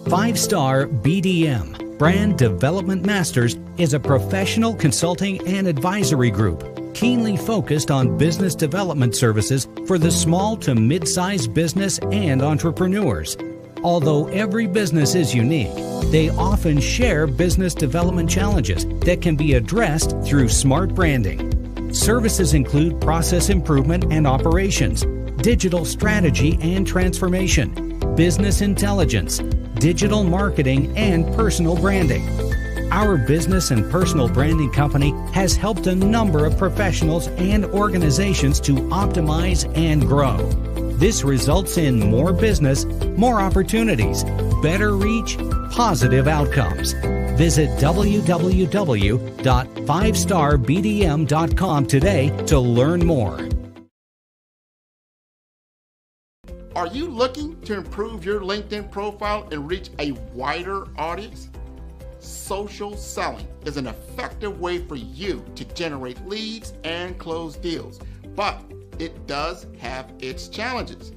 5-Star BDM, Brand Development Masters, is a professional consulting and advisory group keenly focused on business development services for the small to mid-sized business and entrepreneurs. Although every business is unique, they often share business development challenges that can be addressed through smart branding. Services include process improvement and operations, digital strategy and transformation, business intelligence, digital marketing, and personal branding. Our business and personal branding company has helped a number of professionals and organizations to optimize and grow. This results in more business, more opportunities, better reach, positive outcomes. Visit www.5starbdm.com today to learn more. Are you looking to improve your LinkedIn profile and reach a wider audience? Social selling is an effective way for you to generate leads and close deals, but it does have its challenges.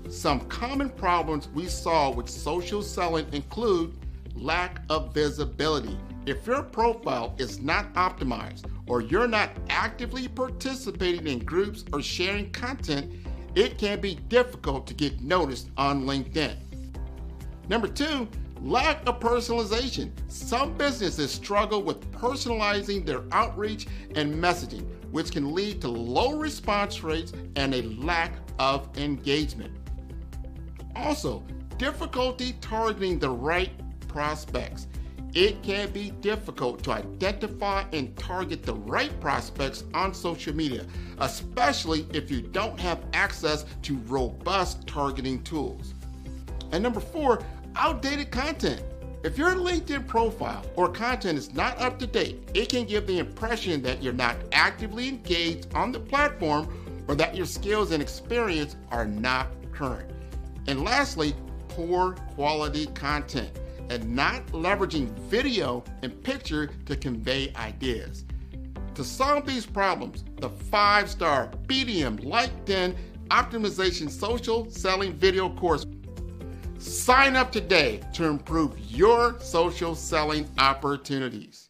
Some common problems we saw with social selling include lack of visibility. If your profile is not optimized or you're not actively participating in groups or sharing content, it can be difficult to get noticed on LinkedIn. Number 2, lack of personalization. Some businesses struggle with personalizing their outreach and messaging, which can lead to low response rates and a lack of engagement. Also, difficulty targeting the right prospects. It can be difficult to identify and target the right prospects on social media, especially if you don't have access to robust targeting tools. And number 4, outdated content. If your LinkedIn profile or content is not up to date, it can give the impression that you're not actively engaged on the platform or that your skills and experience are not current. And lastly, poor quality content and not leveraging video and picture to convey ideas. To solve these problems, the 5-Star BDM LinkedIn Optimization Social Selling Video course. Sign up today to improve your social selling opportunities.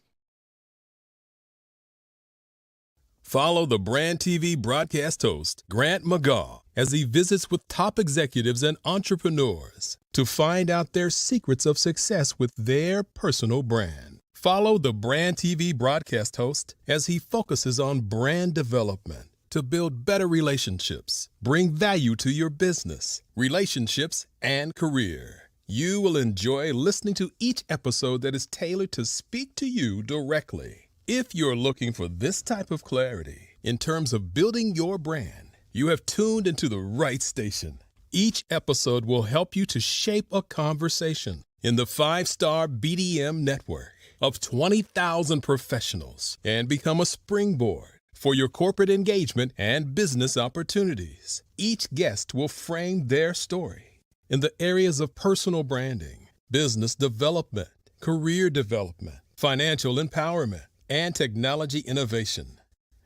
Follow the Brand TV broadcast host, Grant McGaugh, as he visits with top executives and entrepreneurs to find out their secrets of success with their personal brand. Follow the Brand TV broadcast host as he focuses on brand development to build better relationships, bring value to your business, relationships, and career. You will enjoy listening to each episode that is tailored to speak to you directly. If you're looking for this type of clarity in terms of building your brand, you have tuned into the right station. Each episode will help you to shape a conversation in the 5-Star BDM network of 20,000 professionals and become a springboard for your corporate engagement and business opportunities. Each guest will frame their story in the areas of personal branding, business development, career development, financial empowerment, and technology innovation.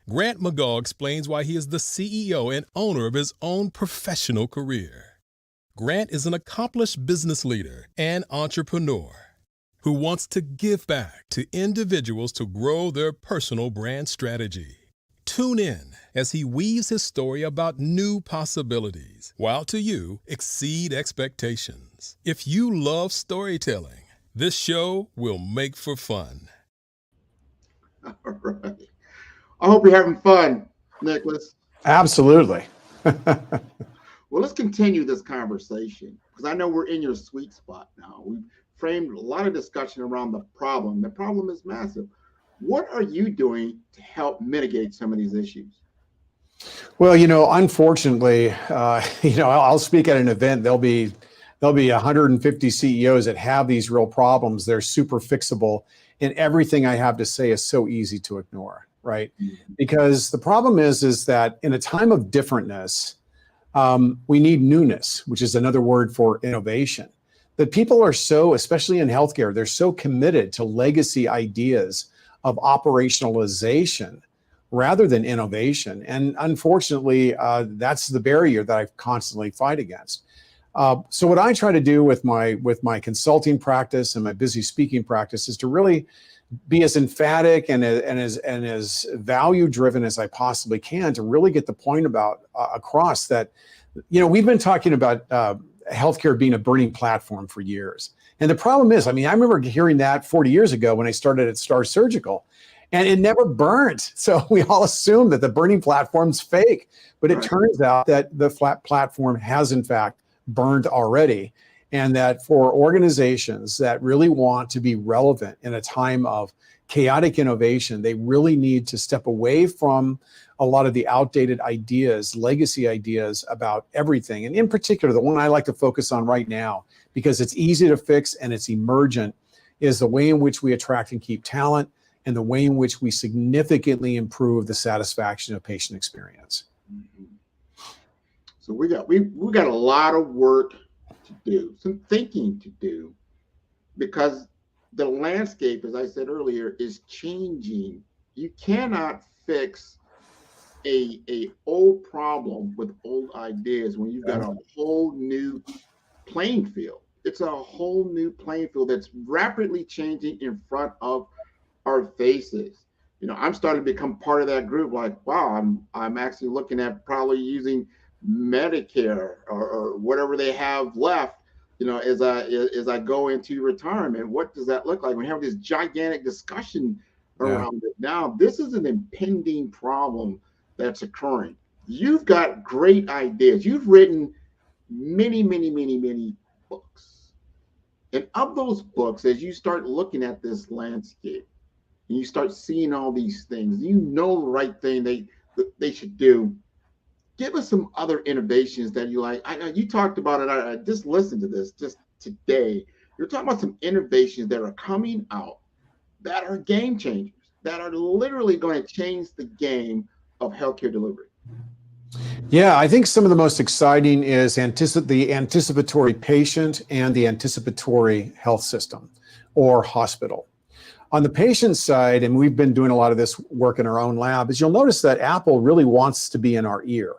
Grant McGaugh explains why he is the CEO and owner of his own professional career. Grant is an accomplished business leader and entrepreneur who wants to give back to individuals to grow their personal brand strategy. Tune in as he weaves his story about new possibilities, while to you exceed expectations. If you love storytelling, this show will make for fun. All right. I hope you're having fun, Nicholas. Absolutely. Well, let's continue this conversation because I know we're in your sweet spot now. We've framed a lot of discussion around the problem. The problem is massive. What are you doing to help mitigate some of these issues? Well, unfortunately, I'll speak at an event. There'll be 150 CEOs that have these real problems. They're super fixable, and everything I have to say is so easy to ignore, right? Mm-hmm. Because the problem is that in a time of differentness, we need newness, which is another word for innovation. That people are so, especially in healthcare, they're so committed to legacy ideas of operationalization rather than innovation. And unfortunately, that's the barrier that I constantly fight against. So what I try to do with my consulting practice and my busy speaking practice is to really be as emphatic and as value driven as I possibly can to really get the point across that, we've been talking about healthcare being a burning platform for years. And the problem is, I remember hearing that 40 years ago when I started at Star Surgical, and it never burnt. So we all assume that the burning platform's fake, but it turns out that the flat platform has in fact burned already. And that for organizations that really want to be relevant in a time of chaotic innovation, they really need to step away from a lot of the outdated ideas, legacy ideas about everything. And in particular, the one I like to focus on right now, because it's easy to fix and it's emergent, is the way in which we attract and keep talent and the way in which we significantly improve the satisfaction of patient experience. Mm-hmm. So we got a lot of work to do, some thinking to do, because the landscape, as I said earlier, is changing. You cannot fix a old problem with old ideas when you've got a whole new playing field. It's a whole new playing field that's rapidly changing in front of our faces. I'm starting to become part of that group. Like, wow, I'm actually looking at probably using Medicare or whatever they have left, as I go into retirement. What does that look like? We have this gigantic discussion around it. Now, this is an impending problem that's occurring. You've got great ideas. You've written many, many, many, many books. And of those books, as you start looking at this landscape and you start seeing all these things, the right thing they should do. Give us some other innovations that you like. I know you talked about it. I just listened to this just today. You're talking about some innovations that are coming out that are game changers, that are literally going to change the game of healthcare delivery. Yeah, I think some of the most exciting is the anticipatory patient and the anticipatory health system or hospital. On the patient side, and we've been doing a lot of this work in our own lab, is you'll notice that Apple really wants to be in our ear.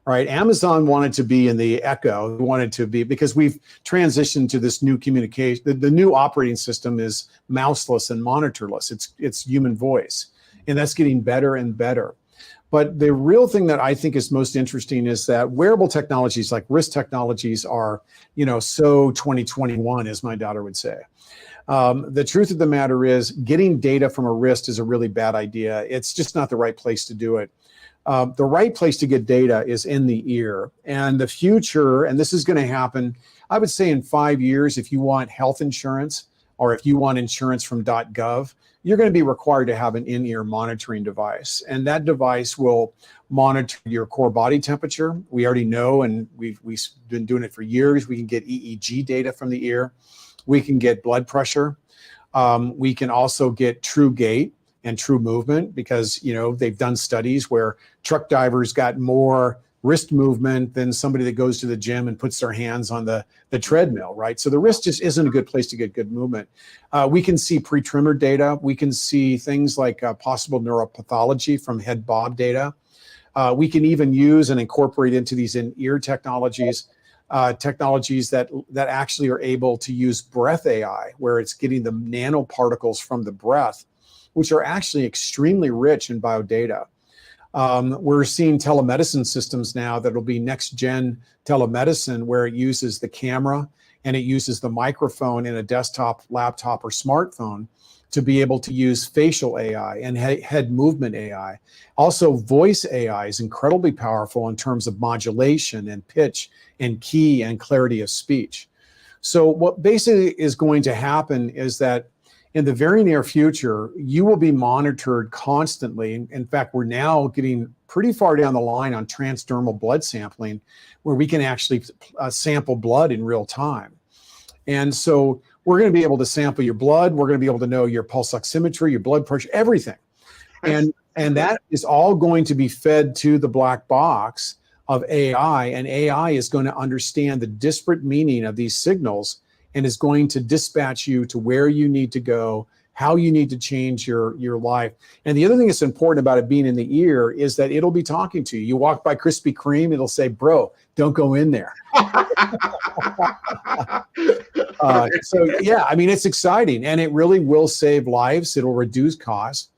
Right? Amazon wanted to be in the Echo, wanted to be, because we've transitioned to this new communication. The new operating system is mouseless and monitorless. It's human voice, and that's getting better and better. But the real thing that I think is most interesting is that wearable technologies like wrist technologies are, so 2021, as my daughter would say. The truth of the matter is getting data from a wrist is a really bad idea. It's just not the right place to do it. The right place to get data is in the ear. And the future, and this is going to happen, I would say in 5 years, if you want health insurance or if you want insurance from .gov, you're going to be required to have an in-ear monitoring device. And that device will monitor your core body temperature. We already know, and we've been doing it for years. We can get EEG data from the ear. We can get blood pressure. We can also get true gait and true movement, because they've done studies where truck drivers got more wrist movement than somebody that goes to the gym and puts their hands on the treadmill, right? So the wrist just isn't a good place to get good movement. We can see pre-tremor data. We can see things like possible neuropathology from head bob data. We can even use and incorporate into these in-ear technologies that actually are able to use breath AI, where it's getting the nanoparticles from the breath, which are actually extremely rich in biodata. We're seeing telemedicine systems now that will be next-gen telemedicine, where it uses the camera and it uses the microphone in a desktop, laptop, or smartphone to be able to use facial AI and head movement AI. Also, voice AI is incredibly powerful in terms of modulation and pitch and key and clarity of speech. So what basically is going to happen is that in the very near future, you will be monitored constantly. In fact, we're now getting pretty far down the line on transdermal blood sampling, where we can actually sample blood in real time. And so we're going to be able to sample your blood. We're going to be able to know your pulse oximetry, your blood pressure, everything. And that is all going to be fed to the black box of AI. And AI is going to understand the disparate meaning of these signals and is going to dispatch you to where you need to go, how you need to change your life. And the other thing that's important about it being in the ear is that it'll be talking to you. You walk by Krispy Kreme, it'll say, bro, don't go in there. So yeah, I mean, it's exciting, and it really will save lives. It'll reduce costs.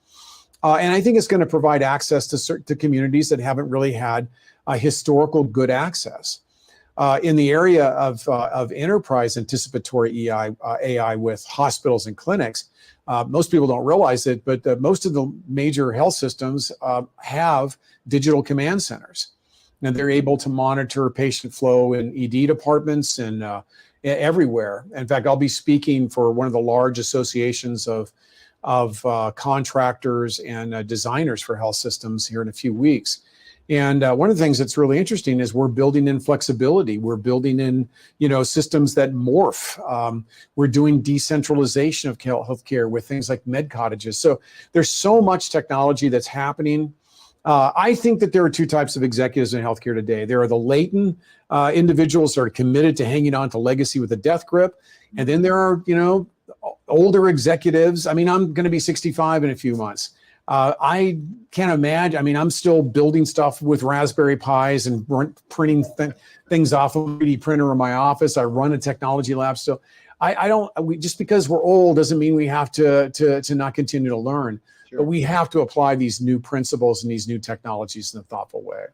And I think it's going to provide access to communities that haven't really had historical good access. In the area of enterprise anticipatory AI with hospitals and clinics, most people don't realize it, but most of the major health systems have digital command centers, and they're able to monitor patient flow in ED departments and everywhere. In fact, I'll be speaking for one of the large associations of contractors and designers for health systems here in a few weeks. And one of the things that's really interesting is we're building in flexibility. We're building in, systems that morph. We're doing decentralization of healthcare with things like med cottages. So there's so much technology that's happening. I think that there are two types of executives in healthcare today. There are the latent individuals that are committed to hanging on to legacy with a death grip. And then there are, older executives. I mean, I'm going to be 65 in a few months. I can't imagine. I mean, I'm still building stuff with Raspberry Pis and printing things off of a 3D printer in my office. I run a technology lab still. Just because we're old doesn't mean we have to not continue to learn. Sure. But we have to apply these new principles and these new technologies in a thoughtful way.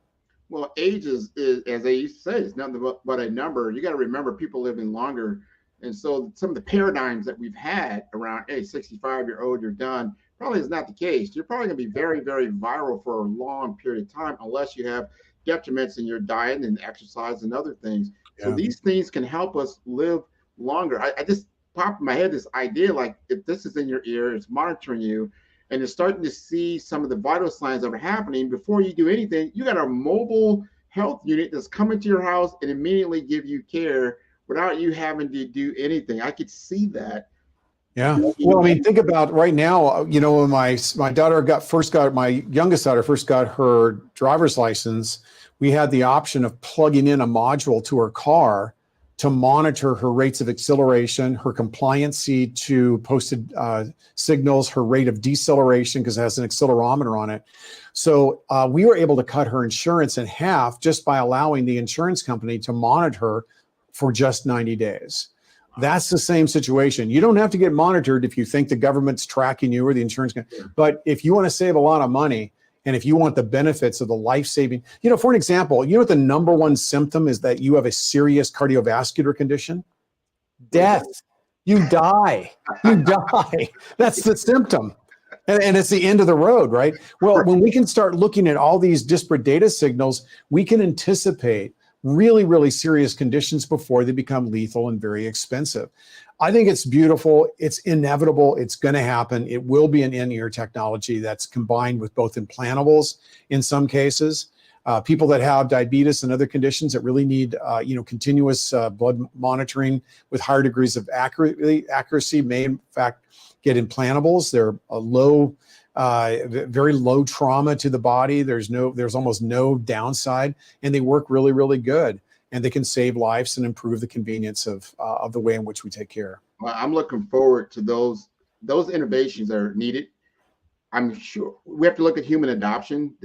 Well, age is as they used to say, it's nothing but a number. You got to remember people living longer. And so some of the paradigms that we've had around, hey, 65-year-old, you're done, probably is not the case. You're probably going to be very, very viral for a long period of time, unless you have detriments in your diet and exercise and other things. Yeah. So these things can help us live longer. I just popped in my head this idea, like if this is in your ear, it's monitoring you, and it's starting to see some of the vital signs that are happening before you do anything. You got a mobile health unit that's coming to your house and immediately give you care without you having to do anything. I could see that. Yeah. Well, I mean, think about right now, when my youngest daughter first got her driver's license, we had the option of plugging in a module to her car to monitor her rates of acceleration, her compliancy to posted signals, her rate of deceleration, because it has an accelerometer on it. So we were able to cut her insurance in half just by allowing the insurance company to monitor her for just 90 days. That's the same situation. You don't have to get monitored if you think the government's tracking you or the insurance company. But if you want to save a lot of money, and if you want the benefits of the life-saving, for an example, what the number one symptom is? That you have a serious cardiovascular condition? Death. You die. You die. That's the symptom. And it's the end of the road, right? Well, when we can start looking at all these disparate data signals, we can anticipate really, really serious conditions before they become lethal and very expensive. I think it's beautiful. It's inevitable. It's going to happen. It will be an in-ear technology that's combined with both implantables in some cases. People that have diabetes and other conditions that really need, continuous blood monitoring with higher degrees of accuracy may, in fact, get implantables. They're very low trauma to the body. There's almost no downside, and they work really, really good. And they can save lives and improve the convenience of the way in which we take care. Well, I'm looking forward to those innovations that are needed. I'm sure we have to look at human adoption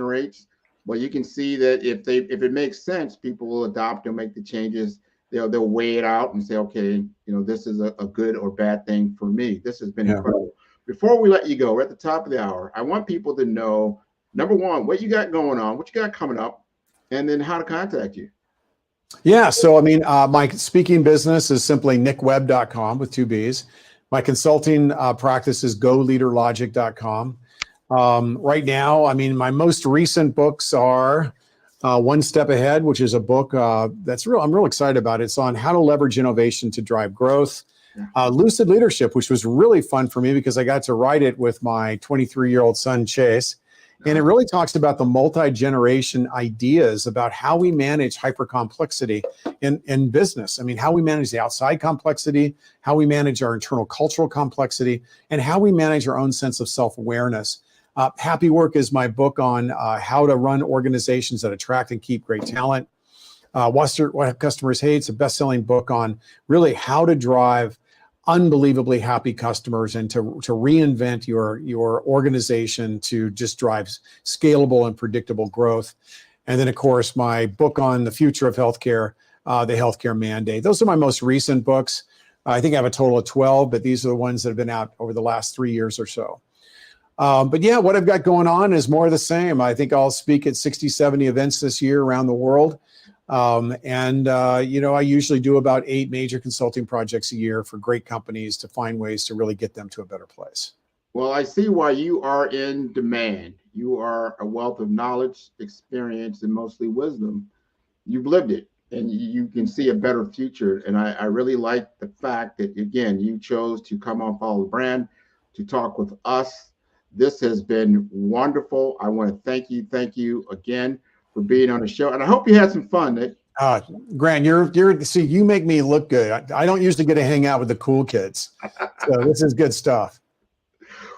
rates. Well, you can see that if it makes sense, people will adopt and make the changes. They'll weigh it out and say, okay, this is a good or bad thing for me. This has been incredible. Before we let you go, we're at the top of the hour. I want people to know, number one, what you got going on, what you got coming up, and then how to contact you. Yeah, so my speaking business is simply nickweb.com with 2 B's. My consulting practice is goleaderlogic.com. Right now, my most recent books are One Step Ahead, which is a book I'm real excited about. It's on how to leverage innovation to drive growth. Lucid Leadership, which was really fun for me because I got to write it with my 23-year-old son, Chase. And it really talks about the multi-generation ideas about how we manage hypercomplexity in business. How we manage the outside complexity, how we manage our internal cultural complexity, and how we manage our own sense of self-awareness. Happy Work is my book on how to run organizations that attract and keep great talent. What Customers Hate is a best-selling book on really how to drive unbelievably happy customers and to reinvent your organization to just drive scalable and predictable growth. And then, of course, my book on the future of healthcare, the healthcare mandate. Those are my most recent books. I think I have a total of 12, but these are the ones that have been out over the last 3 years or so. But yeah, what I've got going on is more of the same. I think I'll speak at 60, 70 events this year around the world. I usually do about 8 major consulting projects a year for great companies to find ways to really get them to a better place. Well, I see why you are in demand. You are a wealth of knowledge, experience, and mostly wisdom. You've lived it, and you can see a better future. And I really like the fact that, again, you chose to come on Follow the Brand to talk with us. This has been wonderful. I want to thank you again for being on the show, and I hope you had some fun, Nick. Grant, you make me look good. I don't usually get to hang out with the cool kids, so this is good stuff.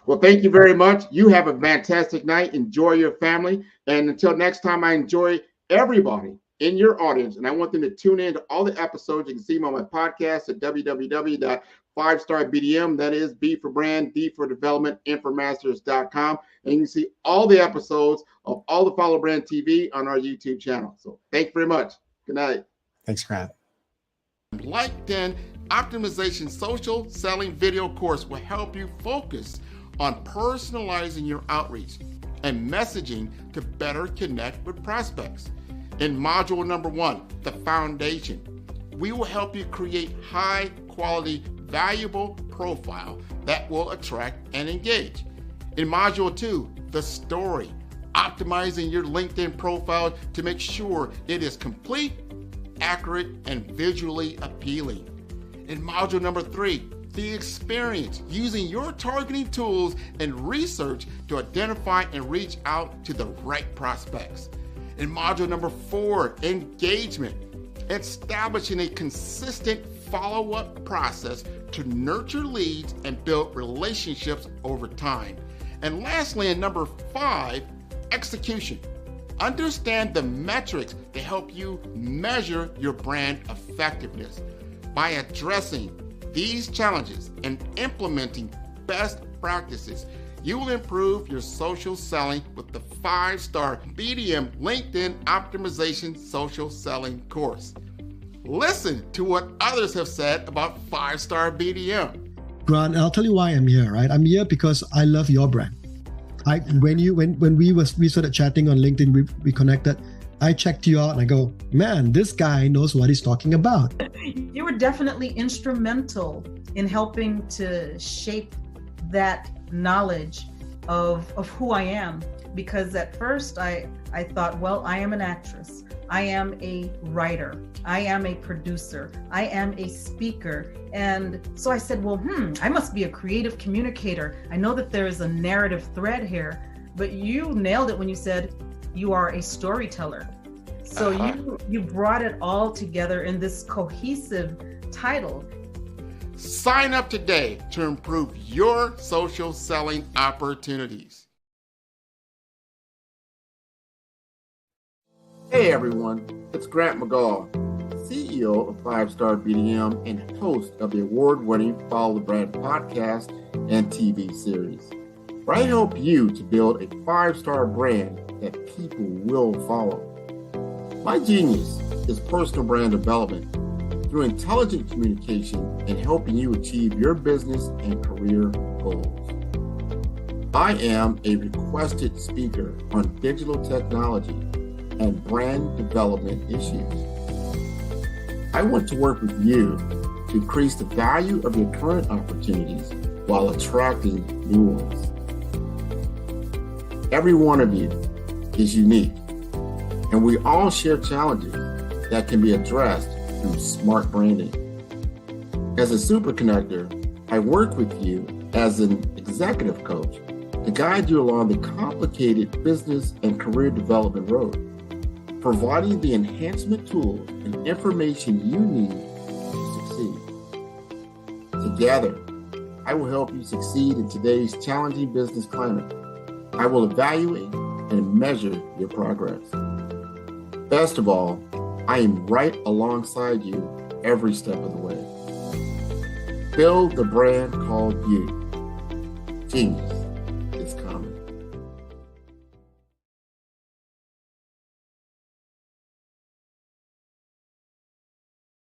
Well, thank you very much. You have a fantastic night. Enjoy your family, and until next time, I enjoy everybody in your audience, and I want them to tune in to all the episodes. You can see them on my podcast at www.5starbdm. That is B for brand, D for development, Infomasters.com. And you can see all the episodes of all the Follow Brand TV on our YouTube channel. So thank you very much. Good night. Thanks, Grant. LinkedIn Optimization Social Selling Video Course will help you focus on personalizing your outreach and messaging to better connect with prospects. In module number 1, the foundation, we will help you create high quality, valuable profile that will attract and engage. In module 2, the story, optimizing your LinkedIn profile to make sure it is complete, accurate, and visually appealing. In module number 3, the experience, using your targeting tools and research to identify and reach out to the right prospects. In module number 4, engagement, establishing a consistent follow-up process to nurture leads and build relationships over time. And lastly, in number 5, execution. Understand the metrics to help you measure your brand effectiveness. By addressing these challenges and implementing best practices, you will improve your social selling with the 5-star BDM LinkedIn Optimization Social Selling course. Listen to what others have said about 5-star BDM. Grant, I'll tell you why I'm here, right? I'm here because I love your brand. When we started chatting on LinkedIn, we connected. I checked you out and I go, man, this guy knows what he's talking about. You were definitely instrumental in helping to shape that knowledge of who I am. Because at first I thought, well, I am an actress, I am a writer, I am a producer, I am a speaker. And so I said, well, I must be a creative communicator. I know that there is a narrative thread here, but you nailed it when you said you are a storyteller. So you brought it all together in this cohesive title. Sign up today to improve your social selling opportunities. Hey everyone, it's Grant McGaugh, CEO of 5-Star BDM and host of the award-winning Follow the Brand podcast and TV series, where I help you to build a 5-star brand that people will follow. My genius is personal brand development through intelligent communication and helping you achieve your business and career goals. I am a requested speaker on digital technology and brand development issues. I want to work with you to increase the value of your current opportunities while attracting new ones. Every one of you is unique, and we all share challenges that can be addressed through smart branding. As a super connector, I work with you as an executive coach to guide you along the complicated business and career development road, providing the enhancement tools and information you need to succeed. Together, I will help you succeed in today's challenging business climate. I will evaluate and measure your progress. Best of all, I am right alongside you every step of the way. Build the brand called you. Genius.